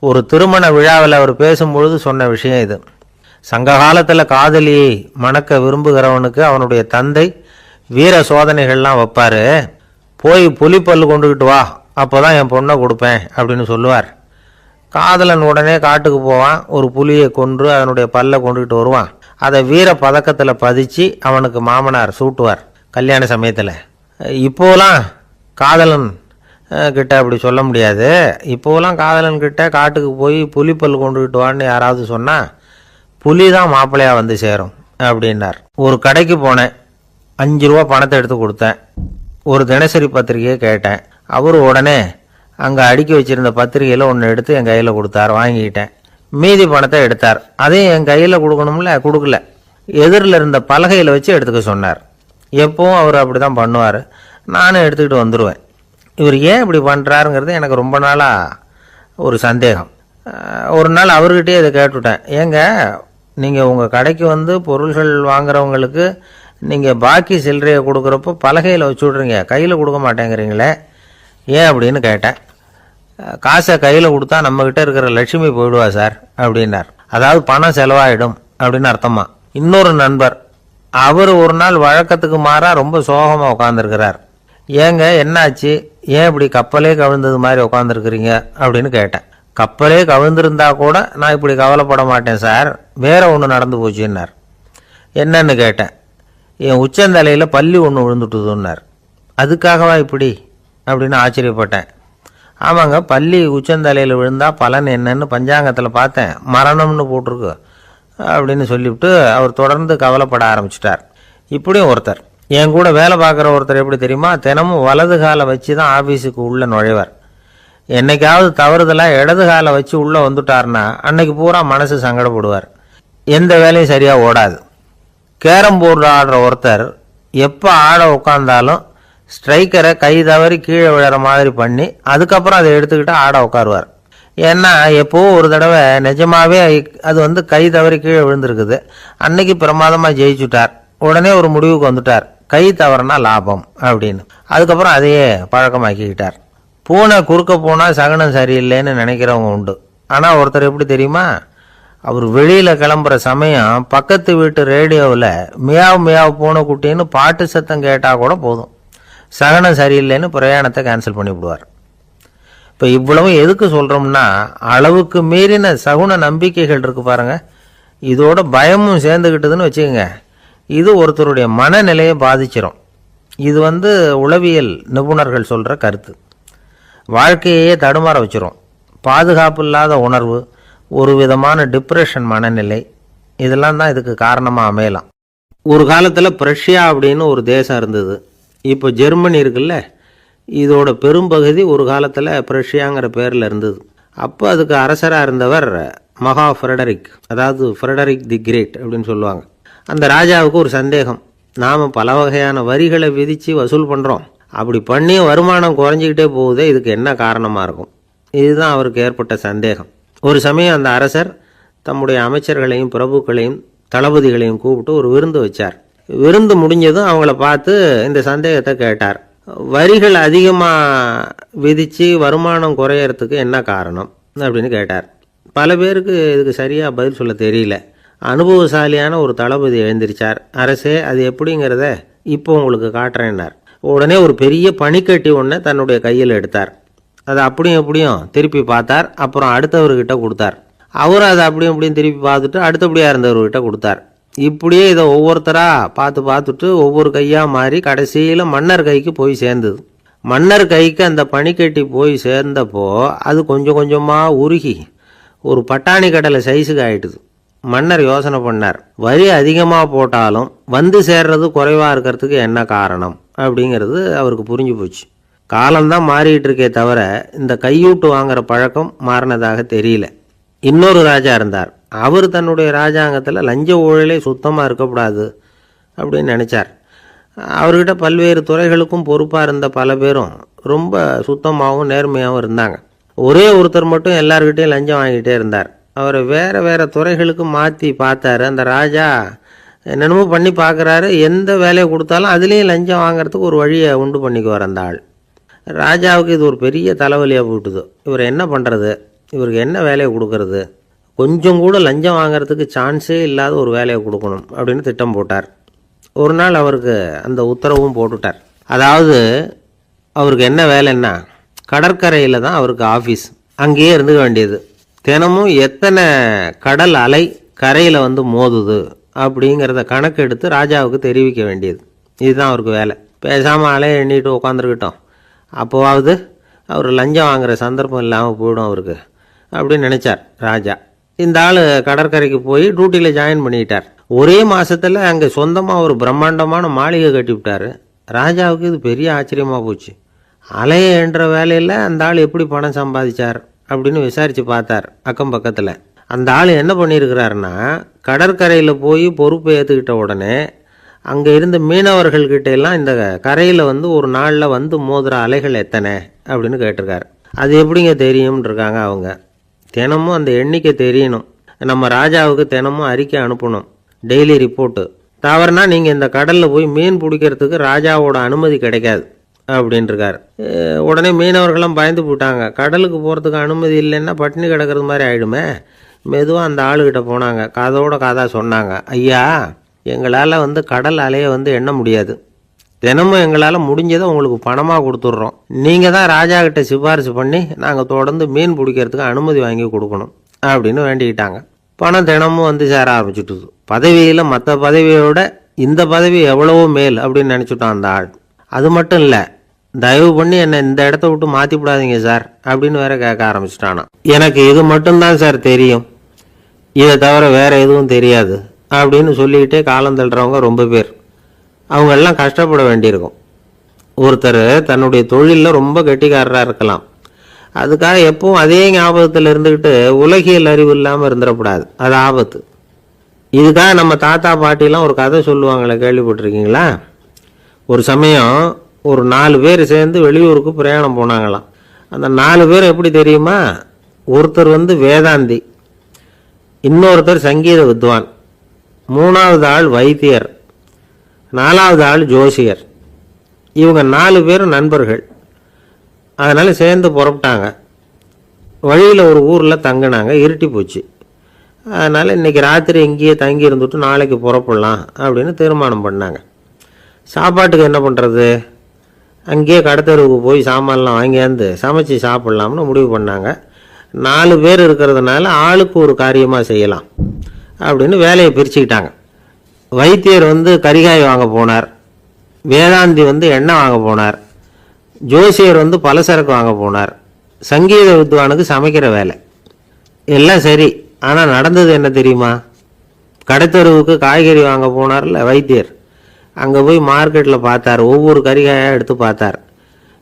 S1: ஒரு திருமண விழாவில் அவர் பேசும்பொழுது சொன்ன விஷயம் இது. சங்க காலத்தில் காதலியை மணக்க விரும்புகிறவனுக்கு அவனுடைய தந்தை வீர சோதனைகள்லாம் வைப்பார். போய் புலிப்பல் கொண்டுக்கிட்டு வா, அப்போ தான் என் பொண்ணை கொடுப்பேன் அப்படின்னு சொல்லுவார். காதலன் உடனே காட்டுக்கு போவான், ஒரு புலியை கொன்று அதனுடைய பல்லை கொண்டுக்கிட்டு வருவான். அதை வீர பதக்கத்தில் பதிச்சு அவனுக்கு மாமனார் சூட்டுவார் கல்யாண சமயத்தில். இப்போலாம் காதலன் கிட்ட அப்படி சொல்ல முடியாது. இப்போலாம் காதலன் கிட்ட காட்டுக்கு போய் புலிப்பல் கொண்டுக்கிட்டு வான்னு யாராவது சொன்னால் புலி தான் மாப்பிள்ளையாக வந்து சேரும் அப்படின்னார். ஒரு கடைக்கு போனேன், 5 ரூபா பணத்தை எடுத்து கொடுத்தேன். ஒரு தினசரி பத்திரிகையை கேட்டேன். அவர் உடனே அங்கே அடுக்கி வச்சிருந்த பத்திரிகையில் ஒன்று எடுத்து என் கையில் கொடுத்தார். வாங்கிக்கிட்டேன். மீதி பணத்தை எடுத்தார். அதையும் என் கையில் கொடுக்கணும்ல, கொடுக்கல. எதிரில் இருந்த பலகையில் வச்சு எடுத்துக்க சொன்னார். எப்பவும் அவர் அப்படி தான் பண்ணுவார். நானும் எடுத்துக்கிட்டு வந்துடுவேன். இவர் ஏன் இப்படி பண்ணுறாருங்கிறது எனக்கு ரொம்ப நாளாக ஒரு சந்தேகம். ஒரு நாள் அவர்கிட்டயே இதை கேட்டுவிட்டேன். ஏங்க, நீங்கள் உங்கள் கடைக்கு வந்து பொருள்கள் வாங்குறவங்களுக்கு நீங்கள் பாக்கி சில்லறையை கொடுக்குறப்போ பலகையில் வச்சு விட்றீங்க, கையில் கொடுக்க மாட்டேங்கிறீங்களே, ஏன் அப்படின்னு கேட்டேன். காசை கையில் கொடுத்தா நம்மக்கிட்ட இருக்கிற லட்சுமி போயிடுவா சார் அப்படின்னார். அதாவது பணம் செலவாயிடும் அப்படின்னு அர்த்தமா. இன்னொரு நண்பர், அவர் ஒரு நாள் வழக்கத்துக்கு மாறாக ரொம்ப சோகமாக உட்காந்துருக்கிறார். ஏங்க என்னாச்சு, ஏன் இப்படி கப்பலே கவிழ்ந்தது மாதிரி உட்காந்துருக்குறீங்க அப்படின்னு கேட்டேன். கப்பலே கவிழ்ந்திருந்தா கூட நான் இப்படி கவலைப்பட மாட்டேன் சார், வேற ஒன்று நடந்து போச்சுன்னார். என்னன்னு கேட்டேன். என் உச்சந்தலையில் பல்லி ஒன்று விழுந்துட்டுதுன்னார். அதுக்காகவா இப்படி அப்படின்னு ஆச்சரியப்பட்டேன். ஆமாங்க, பல்லி உச்சந்தலையில் விழுந்தால் பலன் என்னன்னு பஞ்சாங்கத்தில் பார்த்தேன், மரணம்னு போட்டிருக்கு அப்படின்னு சொல்லிவிட்டு அவர் தொடர்ந்து கவலைப்பட ஆரம்பிச்சிட்டார். இப்படியும் ஒருத்தர், என் கூட வேலை பார்க்குற ஒருத்தர் எப்படி தெரியுமா, தினமும் வலது காலை வச்சு தான் ஆஃபீஸுக்கு உள்ளே நுழைவார். என்னைக்காவது தவறுதலாக இடது காலை வச்சு உள்ளே வந்துட்டார்னா அன்னைக்கு பூரா மனசு சங்கடப்படுவார், எந்த வேலையும் சரியாக ஓடாது. கேரம் போர்டு ஆடுற ஒருத்தர் எப்போ ஆட உட்காந்தாலும் ஸ்ட்ரைக்கரை கை தவறி கீழே விழுற மாதிரி பண்ணி அதுக்கப்புறம் அதை எடுத்துக்கிட்டு ஆட உட்காருவார். ஏன்னா எப்போ ஒரு தடவை நிஜமாவே அது வந்து கை தவறி கீழே விழுந்திருக்குது, அன்னைக்கு பிரமாதமாக ஜெயிச்சுட்டார். உடனே ஒரு முடிவுக்கு வந்துட்டார், கை தவறுனா லாபம் அப்படின்னு. அதுக்கப்புறம் அதையே பழக்கமாக்கிக்கிட்டார். பூனை குறுக்க போனால் சகனம் சரியில்லைன்னு நினைக்கிறவங்க உண்டு. ஆனால் ஒருத்தர் எப்படி தெரியுமா, அவர் வெளியில் கிளம்புற சமயம் பக்கத்து வீட்டு ரேடியோவில் மியாவ் மியாவ் பூனை குட்டின்னு பாட்டு சத்தம் கேட்டால் கூட போதும், சகனம் சரியில்லைன்னு பிரயாணத்தை கேன்சல் பண்ணிவிடுவார். இப்போ இவ்வளவு எதுக்கு சொல்கிறோம்னா, அளவுக்கு மீறின சகுன நம்பிக்கைகள் இருக்கு பாருங்க, இதோட பயமும் சேர்ந்துக்கிட்டதுன்னு வச்சுக்கோங்க, இது ஒருத்தருடைய மனநிலையை பாதிச்சிடும். இது வந்து உளவியல் நிபுணர்கள் சொல்கிற கருத்து. வாழ்க்கையே தடுமாற வச்சிரும். பாதுகாப்பு இல்லாத உணர்வு, ஒரு விதமான டிப்ரெஷன் மனநிலை, இதெல்லாம் தான் இதுக்கு காரணமாக அமையலாம். ஒரு காலத்தில் பிரஷ்யா அப்படின்னு ஒரு தேசம் இருந்தது. இப்போ ஜெர்மனி இருக்குல்ல, இதோட பெரும்பகுதி ஒரு காலத்தில் பிரஷ்யாங்கிற பேரில் இருந்தது. அப்போ அதுக்கு அரசராக இருந்தவர் மகா ஃப்ரெடரிக், அதாவது ஃப்ரெடரிக் தி கிரேட் அப்படின்னு சொல்லுவாங்க. அந்த ராஜாவுக்கு ஒரு சந்தேகம், நாம் பல வகையான வரிகளை விதித்து வசூல் பண்ணுறோம், அப்படி பண்ணி வருமானம் குறைஞ்சிக்கிட்டே போகுதே, இதுக்கு என்ன காரணமாக இருக்கும்? இதுதான் அவருக்கு ஏற்பட்ட சந்தேகம். ஒரு சமயம் அந்த அரசர் தம்முடைய அமைச்சர்களையும் பிரபுக்களையும் தளபதிகளையும் கூப்பிட்டு ஒரு விருந்து வச்சார். விருந்து முடிஞ்சதும் அவங்கள பார்த்து இந்த சந்தேகத்தை கேட்டார். வரிகள் அதிகமாக விதித்து வருமானம் குறையறதுக்கு என்ன காரணம் அப்படின்னு கேட்டார். பல பேருக்கு இதுக்கு சரியாக பதில் சொல்ல தெரியல. அனுபவசாலியான ஒரு தளபதி எழுந்திருச்சார். அரசே, அது எப்படிங்கிறத இப்போ உங்களுக்கு காட்டுறேன்னார். உடனே ஒரு பெரிய பனிக்கட்டி ஒன்றை தன்னுடைய கையில் எடுத்தார். அதை அப்படியும் எப்படியும் திருப்பி பார்த்தார். அப்புறம் அடுத்தவர்கிட்ட கொடுத்தார். அவர் அதை அப்படியும் எப்படியும் திருப்பி பார்த்துட்டு அடுத்தபடியாக இருந்தவர்கிட்ட கொடுத்தார். இப்படியே இதை ஒவ்வொருத்தராக பார்த்துட்டு ஒவ்வொரு கையாக மாறி கடைசியில் மன்னர் கைக்கு போய் சேர்ந்தது. மன்னர் கைக்கு அந்த பனிக்கட்டி போய் சேர்ந்தப்போ அது கொஞ்சம் கொஞ்சமாக உருகி ஒரு பட்டாணி கடலை சைஸுக்கு ஆயிட்டுது. மன்னர் யோசனை பண்ணார், வரி அதிகமாக போட்டாலும் வந்து சேர்றது குறைவாக இருக்கிறதுக்கு என்ன காரணம் அப்படிங்கிறது அவருக்கு புரிஞ்சு போச்சு. காலம்தான் மாறிட்டு இருக்கே தவிர இந்த கையூட்டு வாங்குற பழக்கம் மாறினதாக தெரியல. இன்னொரு ராஜா இருந்தார். அவர் தன்னுடைய ராஜாங்கத்தில் லஞ்ச ஊழலே சுத்தமாக இருக்கக்கூடாது அப்படின்னு நினச்சார். அவர்கிட்ட பல்வேறு துறைகளுக்கும் பொறுப்பாக இருந்த பல பேரும் ரொம்ப சுத்தமாகவும் நேர்மையாகவும் இருந்தாங்க. ஒரே ஒருத்தர் மட்டும் எல்லார்கிட்டையும் லஞ்சம் வாங்கிட்டே இருந்தார். அவரை வேறு வேறு துறைகளுக்கு மாற்றி பார்த்தாரு. அந்த ராஜா என்னென்னமோ பண்ணி பார்க்குறாரு. எந்த வேலையை கொடுத்தாலும் அதுலேயும் லஞ்சம் வாங்குறதுக்கு ஒரு வழியை உண்டு பண்ணிக்குவார் அந்த ஆள். ராஜாவுக்கு இது ஒரு பெரிய தலைவலியாக போட்டுது. இவர் என்ன பண்ணுறது, இவருக்கு என்ன வேலையை கொடுக்கறது, கொஞ்சம் கூட லஞ்சம் வாங்கிறதுக்கு சான்ஸே இல்லாத ஒரு வேலையை கொடுக்கணும் அப்படின்னு திட்டம் போட்டார். ஒரு நாள் அவருக்கு அந்த உத்தரவும் போட்டுட்டார். அதாவது அவருக்கு என்ன வேலைன்னா, கடற்கரையில் தான் அவருக்கு ஆஃபீஸ். அங்கேயே இருந்துக்க வேண்டியது. தினமும் எத்தனை கடல் அலை கரையில் வந்து மோதுது அப்படிங்கிறத கணக்கு எடுத்து ராஜாவுக்கு தெரிவிக்க வேண்டியது. இதுதான் அவருக்கு வேலை. பேசாமல் அலையை எண்ணிட்டு உட்காந்துருக்கிட்டோம், அப்போவாவது அவர் லஞ்சம் வாங்குகிற சந்தர்ப்பம் இல்லாமல் போயிடும் அவருக்கு அப்படின்னு நினச்சார் ராஜா. இந்த ஆள் கடற்கரைக்கு போய் டியூட்டியில் ஜாயின் பண்ணிக்கிட்டார். ஒரே மாதத்தில் அங்கே சொந்தமாக ஒரு பிரம்மாண்டமான மாளிகை கட்டிவிட்டார். ராஜாவுக்கு இது பெரிய ஆச்சரியமாக போச்சு. அலையை என்ற வேலையில் அந்த ஆள் எப்படி பணம் சம்பாதிச்சார் அப்படின்னு விசாரித்து பார்த்தார் அக்கம் பக்கத்தில். அந்த ஆள் என்ன பண்ணியிருக்கிறாருன்னா, கடற்கரையில் போய் பொறுப்பை ஏற்றுக்கிட்ட உடனே அங்கே இருந்த மீனவர்கள்கிட்ட எல்லாம் இந்த கரையில் வந்து ஒரு நாளில் வந்து மோதுகிற அலைகள் எத்தனை அப்படின்னு கேட்டிருக்காரு. அது எப்படிங்க தெரியும்னு இருக்காங்க அவங்க. தினமும் அந்த எண்ணிக்கை தெரியணும். நம்ம ராஜாவுக்கு தினமும் அறிக்கை அனுப்பணும், டெய்லி ரிப்போர்ட்டு. தவறுனா நீங்கள் இந்த கடலில் போய் மீன் பிடிக்கிறதுக்கு ராஜாவோட அனுமதி கிடைக்காது அப்படின்ட்டுருக்காரு. உடனே மீனவர்கள்லாம் பயந்து போட்டாங்க. கடலுக்கு போகிறதுக்கு அனுமதி இல்லைன்னா பட்டினி கிடக்கிறது மாதிரி ஆகிடுமே. மெதுவாக அந்த ஆளுகிட்ட போனாங்க, காதோட காதாக சொன்னாங்க, ஐயா எங்களால் வந்து கடல் அலையை வந்து எண்ண முடியாது. தினமும் எங்களால் முடிஞ்சதை உங்களுக்கு பணமாக கொடுத்துட்றோம். நீங்கள் தான் ராஜா கிட்ட சிபாரிசு பண்ணி நாங்கள் தொடர்ந்து மீன் பிடிக்கிறதுக்கு அனுமதி வாங்கி கொடுக்கணும் அப்படின்னு வேண்டிக்கிட்டாங்க. பணம் தினமும் வந்து சேர ஆரம்பிச்சுட்டுது. பதவியில் மற்ற பதவியோட இந்த பதவி எவ்வளவோ மேல் அப்படின்னு நினச்சிட்டோம் அந்த ஆள். அது மட்டும் இல்லை, தயவு பண்ணி என்னை இந்த இடத்த விட்டு மாற்றி விடாதீங்க சார் அப்படின்னு வேற கேட்க ஆரம்பிச்சிட்டானா. எனக்கு இது மட்டும்தான் சார் தெரியும், இதை தவிர வேற எதுவும் தெரியாது அப்படின்னு சொல்லிக்கிட்டே காலம் தள்ளுறவங்க ரொம்ப பேர். அவங்க எல்லாம் கஷ்டப்பட வேண்டியிருக்கும். ஒருத்தர் தன்னுடைய தொழிலில் ரொம்ப கெட்டிக்காரராக இருக்கலாம். அதுக்காக எப்பவும் அதே ஞாபகத்தில் இருந்துக்கிட்டு உலகியல் அறிவு இல்லாமல் இருந்துடக்கூடாது, அது ஆபத்து. இதுக்காக நம்ம தாத்தா பாட்டிலாம் ஒரு கதை சொல்லுவாங்களே, கேள்விப்பட்டிருக்கீங்களா? ஒரு சமயம் ஒரு 4 பேர் சேர்ந்து வெளியூருக்கு பிரயாணம் போனாங்களாம். அந்த 4 பேர் எப்படி தெரியுமா? ஒருத்தர் வந்து வேதாந்தி, இன்னொருத்தர் சங்கீத வித்வான், 3வது ஆள் வைத்தியர், 4வது ஆள் ஜோசியர். இவங்க 4 பேரும் நண்பர்கள். அதனால் சேர்ந்து புறப்பட்டாங்க. வழியில் ஒரு ஊரில் தங்கினாங்க. இருட்டி போச்சு. அதனால் இன்றைக்கி ராத்திரி இங்கேயே தங்கி இருந்துட்டு நாளைக்கு புறப்படலாம் அப்படின்னு தீர்மானம் பண்ணாங்க. சாப்பாட்டுக்கு என்ன பண்ணுறது? அங்கேயே கடத்தெருவுக்கு போய் சாமான்லாம் வாங்கியாந்து சமைச்சு சாப்பிட்லாம்னு முடிவு பண்ணாங்க. 4 பேர் இருக்கிறதுனால ஆளுக்கு ஒரு காரியமாக செய்யலாம் அப்படின்னு வேலையை பிரிச்சுக்கிட்டாங்க. வைத்தியர் வந்து கரிகாய் வாங்க போனார், வேதாந்தி வந்து எண்ணெய் வாங்க போனார், ஜோசியர் வந்து பலசரக்கு வாங்க போனார், சங்கீத வித்வானுக்கு சமைக்கிற வேலை. எல்லாம் சரி, ஆனால் நடந்தது என்ன தெரியுமா? கடத்தெருவுக்கு காய்கறி வாங்க போனார்ல வைத்தியர், அங்கே போய் மார்க்கெட்டில் பார்த்தார். ஒவ்வொரு கறிகாயாக எடுத்து பார்த்தார்.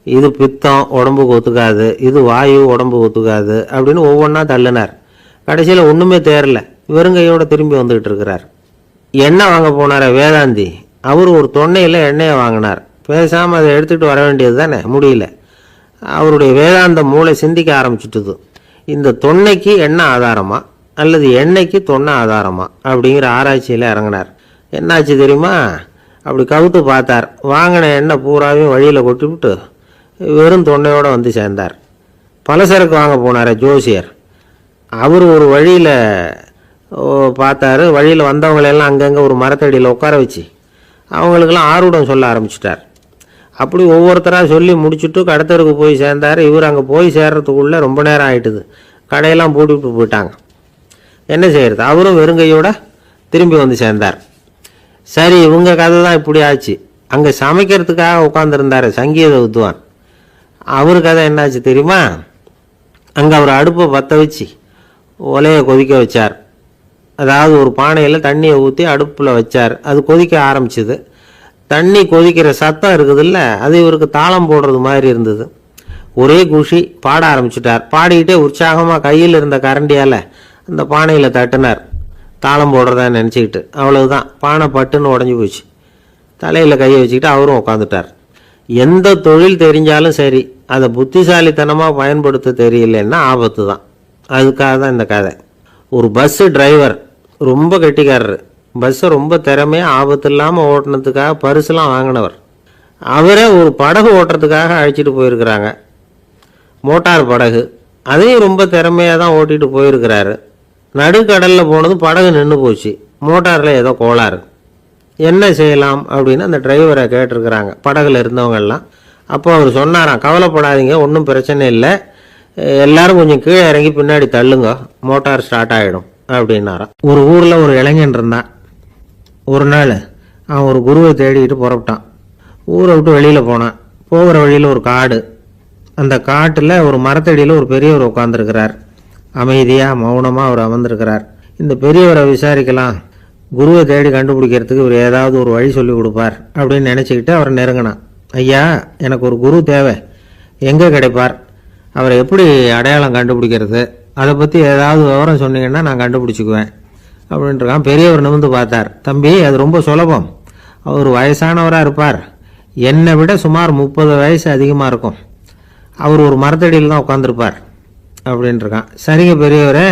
S1: இது பித்தம், உடம்புக்கு ஒத்துக்காது, இது வாயு, உடம்புக்கு ஒத்துக்காது அப்படின்னு ஒவ்வொன்றா தள்ளினார். கடைசியில் ஒன்றுமே தேரல, வெறுங்கையோடு திரும்பி வந்துக்கிட்டு இருக்கிறார். எண்ணெய் வாங்க போனார் வேதாந்தி, அவர் ஒரு தொன்னையில் எண்ணெயை வாங்கினார். பேசாமல் அதை எடுத்துகிட்டு வர வேண்டியது தானே, முடியல. அவருடைய வேதாந்த மூளை சிந்திக்க ஆரம்பிச்சுட்டுது. இந்த தொன்னைக்கு எண்ணெய் ஆதாரமா அல்லது எண்ணெய்க்கு தொன்னை ஆதாரமா அப்படிங்கிற ஆராய்ச்சியில் இறங்கினார். என்னாச்சு தெரியுமா? அப்படி கவுத்து பார்த்தார். வாங்கின எண்ணெய் பூராவையும் வழியில் கொட்டிவிட்டு வெறும் தொண்டையோடு வந்து சேர்ந்தார். பலசரக்கு வாங்க போனார் ஜோசியர், அவர் ஒரு வழியில் பார்த்தாரு. வழியில் வந்தவங்களெல்லாம் அங்கங்கே ஒரு மரத்தடியில் உட்கார வச்சு அவங்களுக்கெல்லாம் ஆர்வம் சொல்ல ஆரம்பிச்சிட்டார். அப்படி ஒவ்வொருத்தராக சொல்லி முடிச்சுட்டு கடத்தருக்கு போய் சேர்ந்தார். இவர் அங்கே போய் சேர்றதுக்குள்ளே ரொம்ப நேரம் ஆகிட்டுது. கடையெல்லாம் பூட்டிவிட்டு போயிட்டாங்க. என்ன செய்கிறது? அவரும் வெறுங்கையோட திரும்பி வந்து சேர்ந்தார். சரி, இவங்க கதை தான் இப்படி ஆச்சு. அங்கே சமைக்கிறதுக்காக உட்காந்துருந்தார் சங்கீத வித்வான், அவர் கதை என்னாச்சு தெரியுமா? அங்கே அவர் அடுப்பை பற்ற வச்சு ஒலையை கொதிக்க வச்சார். அதாவது ஒரு பானையில் தண்ணியை ஊற்றி அடுப்பில் வச்சார். அது கொதிக்க ஆரம்பிச்சுது. தண்ணி கொதிக்கிற சத்தம் இருக்குதுல்ல, அது இவருக்கு தாளம் போடுறது மாதிரி இருந்தது. ஒரே குஷி, பாட ஆரம்பிச்சுட்டார். பாடிக்கிட்டே உற்சாகமாக கையில் இருந்த கரண்டியால் இந்த பானையில் தட்டினார், தாளம் போடுறதா நினச்சிக்கிட்டு. அவ்வளவுதான், பானை பட்டுன்னு உடஞ்சி போச்சு. தலையில் கையை வச்சுக்கிட்டு அவரும் உட்காந்துட்டார். எந்த தொழில் தெரிஞ்சாலும் சரி, அதை புத்திசாலித்தனமாக பயன்படுத்த தெரியலன்னா ஆபத்து தான். அதுக்காக தான் இந்த கதை. ஒரு பஸ்ஸு டிரைவர் ரொம்ப கெட்டிக்காரரு. பஸ்ஸை ரொம்ப திறமையாக ஆபத்து இல்லாமல் ஓட்டினதுக்காக பரிசுலாம் வாங்கினவர். அவரே ஒரு படகு ஓட்டுறதுக்காக அழைச்சிட்டு போயிருக்கிறாங்க, மோட்டார் படகு. அதையும் ரொம்ப திறமையாக தான் ஓட்டிகிட்டு போயிருக்கிறாரு. நடுக்கடலில் போனதும் படகு நின்று போச்சு. மோட்டாரில் ஏதோ கோளாறு. என்ன செய்யலாம் அப்படின்னு அந்த டிரைவரை கேட்டிருக்கிறாங்க படகுல இருந்தவங்கெல்லாம். அப்போ அவர் சொன்னாராம், கவலைப்படாதீங்க, ஒன்றும் பிரச்சனை இல்லை, எல்லாரும் கொஞ்சம் கீழே இறங்கி பின்னாடி தள்ளுங்க, மோட்டார் ஸ்டார்ட் ஆகிடும் அப்படின்னாராம். ஒரு ஊரில் ஒரு இளைஞன் இருந்தான். ஒரு நாள் அவன் ஒரு குருவை தேடிக்கிட்டு புறப்பட்டான். ஊரை விட்டு வெளியில் போனான். போகிற வழியில் ஒரு காடு. அந்த காட்டில் ஒரு மரத்தடியில் ஒரு பெரியவர் உட்காந்துருக்கிறார். அமைதியாக மௌனமாக அவர் அமர்ந்திருக்கிறார். இந்த பெரியவரை விசாரிக்கலாம், குருவை தேடி கண்டுபிடிக்கிறதுக்கு இவர் ஏதாவது ஒரு வழி சொல்லி கொடுப்பார் அப்படின்னு நினச்சிக்கிட்டு அவரை நெருங்கினான். ஐயா, எனக்கு ஒரு குரு தேவை, எங்கே கிடைப்பார், அவரை எப்படி அடையாளம் கண்டுபிடிக்கிறது, அதை பற்றி ஏதாவது விவரம் சொன்னீங்கன்னா நான் கண்டுபிடிச்சிக்குவேன் அப்படின்ட்டுருக்கான். பெரியவர் நிமிர்ந்து பார்த்தார். தம்பி, அது ரொம்ப சுலபம். அவர் வயசானவராக இருப்பார், என்னை விட சுமார் 30 வயசு அதிகமாக இருக்கும். அவர் ஒரு மரத்தடியில் தான் உட்காந்துருப்பார் அப்படின்ட்டுருக்கான். சரிங்க பெரியவரே,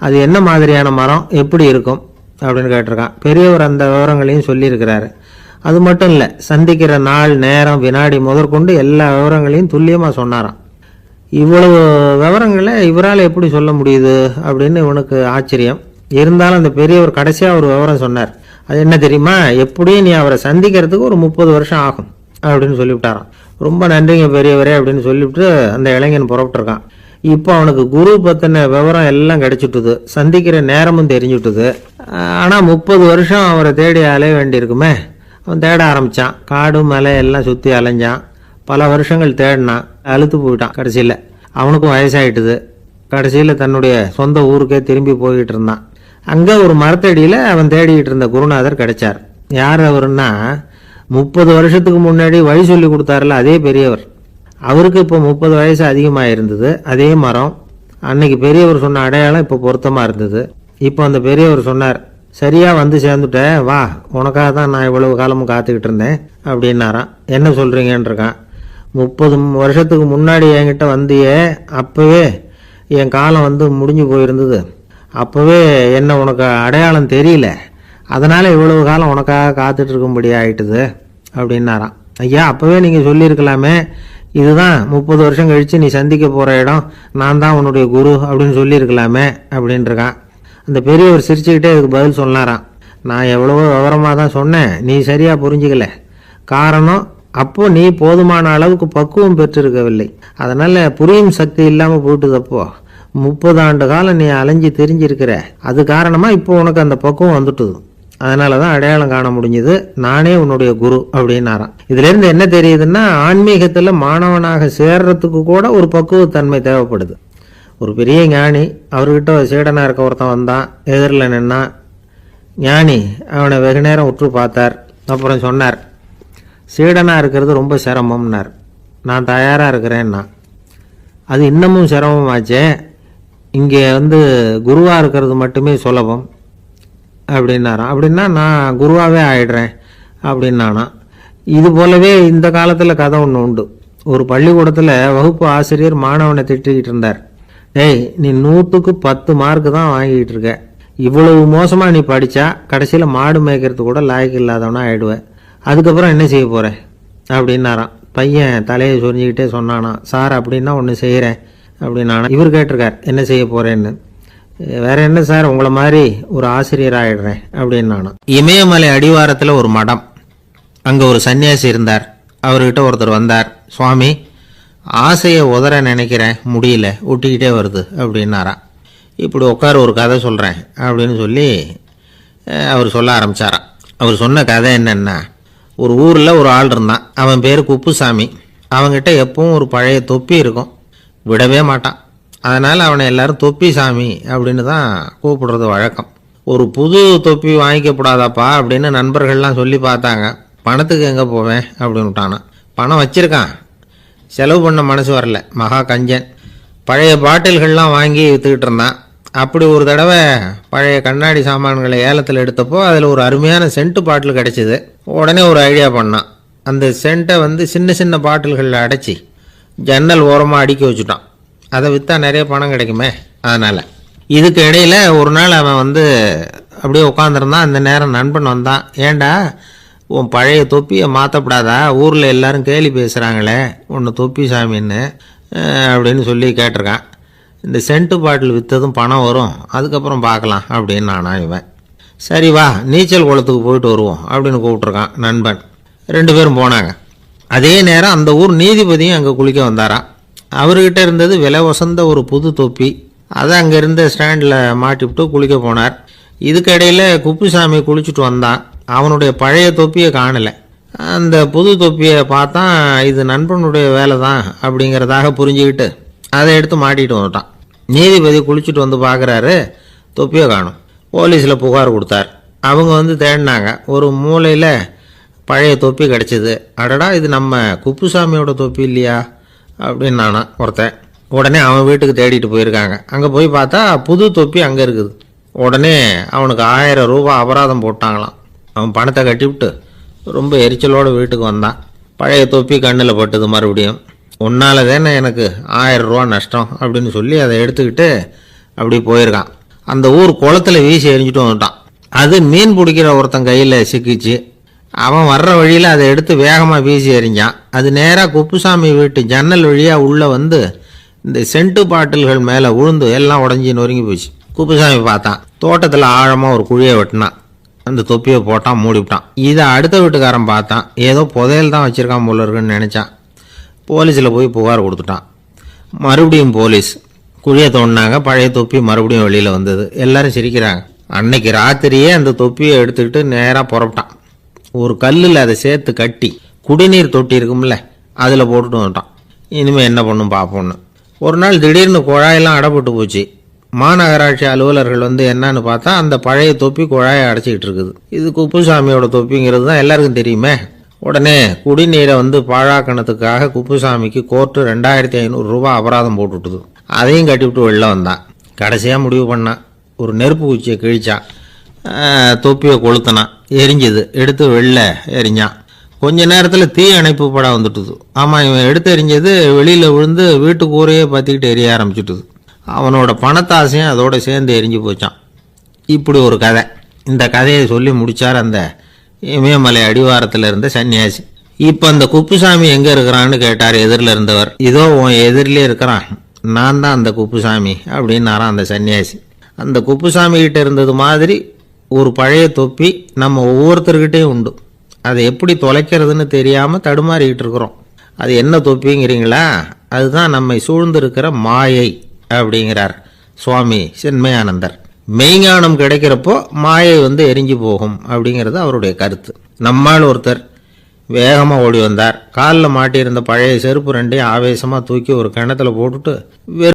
S1: அது என்ன மாதிரியான மரம், எப்படி இருக்கும் அப்படின்னு கேட்டிருக்கான். பெரியவர் அந்த விவரங்களையும் சொல்லியிருக்கிறாரு. அது மட்டும் இல்லை, சந்திக்கிற நாள், நேரம், வினாடி முதற்கொண்டு எல்லா விவரங்களையும் துல்லியமாக சொன்னாராம். இவ்வளவு விவரங்களை இவரால் எப்படி சொல்ல முடியுது அப்படின்னு இவனுக்கு ஆச்சரியம். இருந்தாலும் அந்த பெரியவர் கடைசியாக ஒரு விவரம் சொன்னார். அது என்ன தெரியுமா, எப்படியும் நீ அவரை சந்திக்கிறதுக்கு ஒரு 30 வருஷம் ஆகும் அப்படின்னு சொல்லிவிட்டாராம். ரொம்ப நன்றிங்க பெரியவரே அப்படின்னு சொல்லிவிட்டு அந்த இளைஞன் புறப்பட்டுருக்கான். இப்போ அவனுக்கு குரு பற்றின விவரம் எல்லாம் கிடைச்சிட்டுது, சந்திக்கிற நேரமும் தெரிஞ்சுட்டுது. ஆனால் 30 வருஷம் அவரை தேடி அலைய வேண்டியிருக்குமே. அவன் தேட ஆரம்பித்தான். காடு மலை எல்லாம் சுற்றி அலைஞ்சான். பல வருஷங்கள் தேடினான், அழுத்து போயிட்டான். கடைசியில் அவனுக்கும் வயசாயிட்டுது. கடைசியில் தன்னுடைய சொந்த ஊருக்கே திரும்பி போய்கிட்டு இருந்தான். அங்கே ஒரு மரத்தடியில் அவன் தேடிக்கிட்டு இருந்த குருநாதர் கிடைச்சார். யார் அவருன்னா, 30 வருஷத்துக்கு முன்னாடி வழி சொல்லி கொடுத்தாருல அதே பெரியவர். அவருக்கு இப்போ 30 வயசு அதிகமாக இருந்தது. அதே மரம், அன்னைக்கு பெரியவர் சொன்ன அடையாளம் இப்போ பொருத்தமாக இருந்தது. இப்போ அந்த பெரியவர் சொன்னார், சரியாக வந்து சேர்ந்துட்ட, வா, உனக்காக தான் நான் இவ்வளவு காலமும் காத்துக்கிட்டு இருந்தேன் அப்படின்னாராம். என்ன சொல்கிறீங்கன்னு இருக்கான். 30 வருஷத்துக்கு முன்னாடி என்கிட்ட வந்தியே, அப்போவே என் காலம் வந்து முடிஞ்சு போயிருந்தது. அப்போவே என்ன உனக்கு அடையாளம் தெரியல, அதனால் இவ்வளவு காலம் உனக்காக காத்துட்டு இருக்கும்படி ஆயிட்டுது அப்படின்னாராம். ஐயா, அப்போவே நீங்கள் சொல்லியிருக்கலாமே, இதுதான் 30 வருஷம் கழித்து நீ சந்திக்க போகிற இடம், நான் தான் உன்னுடைய குரு அப்படின்னு சொல்லியிருக்கலாமே அப்படின்ட்டுருக்கான். அந்த பெரியவர் சிரிச்சுக்கிட்டே இதுக்கு பதில் சொன்னாராம். நான் எவ்வளவோ விவரமாக தான் சொன்னேன், நீ சரியாக புரிஞ்சிக்கல. காரணம், அப்போது நீ போதுமான அளவுக்கு பக்குவம் பெற்றிருக்கவில்லை, அதனால் புரியும் சக்தி இல்லாமல் போயிட்டுதப்போ 30 ஆண்டு காலம் நீ அலைஞ்சி தெரிஞ்சிருக்கிற. அது காரணமாக இப்போ உனக்கு அந்த பக்குவம் வந்துட்டுது, அதனால தான் அடையாளம் காண முடிஞ்சது, நானே உன்னுடைய குரு அப்படின்னாராம். இதுலேருந்து என்ன தெரியுதுன்னா, ஆன்மீகத்தில் மாணவனாக சேர்றதுக்கு கூட ஒரு பக்குவத்தன்மை தேவைப்படுது. ஒரு பெரிய ஞானி, அவர்கிட்ட சீடனாக இருக்க ஒருத்தன் வந்தான், எதிரில் நின்னான். ஞானி அவனை வெகு நேரம் உற்று பார்த்தார். அப்புறம் சொன்னார், சீடனாக இருக்கிறது ரொம்ப சிரமம்னார். நான் தயாராக இருக்கிறேன்னா. அது இன்னமும் சிரமமாச்சே, இங்கே வந்து குருவாக இருக்கிறது மட்டுமே சுலபம் அப்படின்னாராம். அப்படின்னா நான் குருவாகவே ஆயிடுறேன் அப்படின்னானா. இது போலவே இந்த காலத்தில் கதை ஒன்று உண்டு. ஒரு பள்ளிக்கூடத்தில் வகுப்பு ஆசிரியர் மாணவனை திட்டிக்கிட்டு இருந்தார். டேய், நீ 100க்கு 10 மார்க்கு தான் வாங்கிட்டு இருக்க, இவ்வளவு மோசமாக நீ படித்தா கடைசியில் மாடு மேய்க்கிறது கூட லாய்க்கு இல்லாதவனா ஆயிடுவேன், அதுக்கப்புறம் என்ன செய்ய போகிற அப்படின்னாராம். பையன் தலையை சொரிஞ்சிக்கிட்டே சொன்னானா, சார் அப்படின்னா ஒன்று செய்கிறேன் அப்படின்னானா. இவர் கேட்டிருக்கார், என்ன செய்ய போகிறேன்னு. வேற என்ன சார், உங்களை மாதிரி ஒரு ஆசிரியர் ஆயிடுறேன் அப்படின்னானா. இமயமலை அடிவாரத்தில் ஒரு மடம், அங்கே ஒரு சன்னியாசி இருந்தார். அவர்கிட்ட ஒருத்தர் வந்தார். சுவாமி, ஆசையை உதற நினைக்கிறேன், முடியல, ஒட்டிக்கிட்டே வருது அப்படின்னாராம். இப்படி உட்கார, ஒரு கதை சொல்கிறேன் அப்படின்னு சொல்லி அவர் சொல்ல ஆரம்பித்தாராம். அவர் சொன்ன கதை என்னென்னா, ஒரு ஊரில் ஒரு ஆள் இருந்தான். அவன் பேர் குப்புசாமி. அவன்கிட்ட எப்பவும் ஒரு பழைய தொப்பி இருக்கும், விடவே மாட்டான். அதனால் அவனை எல்லாரும் தொப்பி சாமி அப்படின்னு தான் கூப்பிடுறது வழக்கம். ஒரு புது தொப்பி வாங்கிக்கப்படாதாப்பா அப்படின்னு நண்பர்கள்லாம் சொல்லி பார்த்தாங்க. பணத்துக்கு எங்கே போவேன் அப்படின்னு விட்டானான். பணம் வச்சிருக்கான், செலவு பண்ண மனசு வரல, மகா கஞ்சன். பழைய பாட்டில்கள்லாம் வாங்கி விற்றுக்கிட்டு இருந்தான்.
S2: அப்படி ஒரு தடவை பழைய கண்ணாடி சாமான்களை ஏலத்தில் எடுத்தப்போ அதில் ஒரு அருமையான சென்ட் பாட்டில் கிடச்சிது. உடனே ஒரு ஐடியா பண்ணான். அந்த சென்ட்டை வந்து சின்ன சின்ன பாட்டில்களில் அடைச்சி ஜன்னல் ஓரமாக அடுக்கி வச்சுட்டான். அதை விற்றா நிறைய பணம் கிடைக்குமே, அதனால். இதுக்கு இடையில் ஒரு நாள் அவன் வந்து அப்படியே உட்காந்துருந்தான். அந்த நேரம் நண்பன் வந்தான். ஏண்டா உன் பழைய தொப்பியை மாற்றப்படாதா, ஊரில் எல்லாரும் கேலி பேசுகிறாங்களே உன்னை தொப்பி சாமின்னு அப்படின்னு சொல்லி கேட்டிருக்கான். இந்த சென்ட்டு பாட்டில் விற்றதும் பணம் வரும், அதுக்கப்புறம் பார்க்கலாம் அப்படின்னு நானா இவன். சரி வா நீச்சல் குளத்துக்கு போயிட்டு வருவோம் அப்படின்னு கூப்பிட்ருக்கான் நண்பன். 2 பேரும் போனாங்க. அதே நேரம் அந்த ஊர் நீதிபதியும் அங்கே குளிக்க வந்தாராம். அவர்கிட்ட இருந்தது விலை வசந்த ஒரு புது தொப்பி. அதை அங்கே இருந்த ஸ்டாண்டில் மாட்டிவிட்டு குளிக்க போனார். இதுக்கு இடையில் குப்புசாமி குளிச்சுட்டு வந்தான். அவனுடைய பழைய தொப்பியை காணலை. அந்த புது தொப்பியை பார்த்தா இது நண்பனுடைய வேலை தான் அப்படிங்கிறதாக புரிஞ்சுக்கிட்டு அதை எடுத்து மாட்டிகிட்டு வந்துட்டான். நீதிபதி குளிச்சுட்டு வந்து பார்க்குறாரு, தொப்பியை காணும். போலீஸில் புகார் கொடுத்தார். அவங்க வந்து தேடினாங்க. ஒரு மூலையில் பழைய தொப்பி கிடச்சிது. அடடா இது நம்ம குப்புசாமியோட தொப்பி இல்லையா அப்படின்னு நானா ஒருத்தன். உடனே அவன் வீட்டுக்கு தேடிட்டு போயிருக்காங்க. அங்கே போய் பார்த்தா புது தொப்பி அங்கே இருக்குது. உடனே அவனுக்கு 1000 ரூபாய் அபராதம் போட்டாங்களாம். அவன் பணத்தை கட்டிவிட்டு ரொம்ப எரிச்சலோடு வீட்டுக்கு வந்தான். பழைய தொப்பி கண்ணில் பட்டுது. மறுபடியும் உன்னால தானே எனக்கு 1000 ரூபா நஷ்டம் அப்படின்னு சொல்லி அதை எடுத்துக்கிட்டு அப்படி போயிருக்கான். அந்த ஊர் குளத்தில் வீசி எரிஞ்சிட்டு வந்துட்டான். அது மீன் பிடிக்கிற ஒருத்தன் கையில் சிக்கிச்சு. அவன் வர்ற வழியில் அதை எடுத்து வேகமாக வீசி எறிஞ்சான். அது நேராக குப்புசாமி வீட்டு ஜன்னல் வழியாக உள்ளே வந்து இந்த சென்ட்டு பாட்டில்கள் மேலே விழுந்து எல்லாம் உடஞ்சி நொறுங்கி போச்சு. குப்புசாமி பார்த்தான். தோட்டத்தில் ஆழமாக ஒரு குழியை வெட்டினான். அந்த தொப்பியை போட்டான், மூடிவிட்டான். இதை அடுத்த வீட்டுக்காரன் பார்த்தான். ஏதோ புதையல் தான் வச்சுருக்கான் போல இருக்குன்னு நினச்சான். போலீஸில் போய் புகார் கொடுத்துட்டான். மறுபடியும் போலீஸ் குழியை தோண்டினாங்க. பழைய தொப்பி மறுபடியும் வெளியில் வந்தது. எல்லாரும் சிரிக்கிறாங்க. அன்னைக்கு ராத்திரியே அந்த தொப்பியை எடுத்துக்கிட்டு நேராக புறப்பட்டான். ஒரு கல்லில் அதை சேர்த்து கட்டி குடிநீர் தொட்டி இருக்கும்ல அதில் போட்டுட்டு வந்துட்டான். இனிமேல் என்ன பண்ணும் பார்ப்போன்னு. ஒரு நாள் திடீர்னு குழாயெல்லாம் அடைப்பட்டு போச்சு. மாநகராட்சி அலுவலர்கள் வந்து என்னன்னு பார்த்தா அந்த பழைய தொப்பி குழாயை அடைச்சிக்கிட்டு இருக்குது. இது குப்புசாமியோட தொப்பிங்கிறது தான் எல்லாருக்கும் தெரியுமே. உடனே குடிநீரை வந்து பாழாக்கணத்துக்காக குப்புசாமிக்கு கோர்ட்டு 2500 ரூபாய் அபராதம் போட்டுவிட்டுது. அதையும் கட்டிவிட்டு வெளில வந்தான். கடைசியாக முடிவு பண்ணான். ஒரு நெருப்பு குச்சியை கிழிச்சான். தொப்பியை கொளுத்தினான். எரிஞ்சுது. எடுத்து வெளில எரிஞ்சான். கொஞ்ச நேரத்தில் தீ அணைப்பு படம் வந்துட்டுது. ஆமாம், இவன் எடுத்து எரிஞ்சது வெளியில் விழுந்து வீட்டு கூரையே பற்றிக்கிட்டு எரிய ஆரம்பிச்சுட்டுது. அவனோட பணத்தாசையும் அதோட சேர்ந்து எரிஞ்சு போச்சான். இப்படி ஒரு கதை. இந்த கதையை சொல்லி முடித்தார் அந்த இமயமலை அடிவாரத்தில் இருந்த சன்னியாசி. இப்போ அந்த குப்புசாமி எங்கே இருக்கிறான்னு கேட்டார் எதிரில் இருந்தவர். இதோ உன் எதிரிலே இருக்கிறான், நான் தான் அந்த குப்புசாமி அப்படின்னாரான் அந்த சன்னியாசி. அந்த குப்புசாமி கிட்ட இருந்தது மாதிரி ஒரு பழைய தொப்பி நம்ம ஒவ்வொருத்தர்கிட்டையும் உண்டு. அதை எப்படி தொலைக்கிறதுன்னு தெரியாமல் தடுமாறிக்கிட்டு இருக்கிறோம். அது என்ன தொப்பிங்கிறீங்களா? அதுதான் நம்மை சூழ்ந்திருக்கிற மாயை அப்படிங்கிறார் சுவாமி சின்மயானந்தர். மெய்ஞானம் கிடைக்கிறப்போ மாயை வந்து எரிஞ்சு போகும் அப்படிங்கிறது அவருடைய கருத்து. நம்மால் ஒருத்தர் வேகமாக ஓடி வந்தார். காலில் மாட்டியிருந்த பழைய செருப்பு 2ஐயும் ஆவேசமாக தூக்கி ஒரு கிணத்துல போட்டுட்டு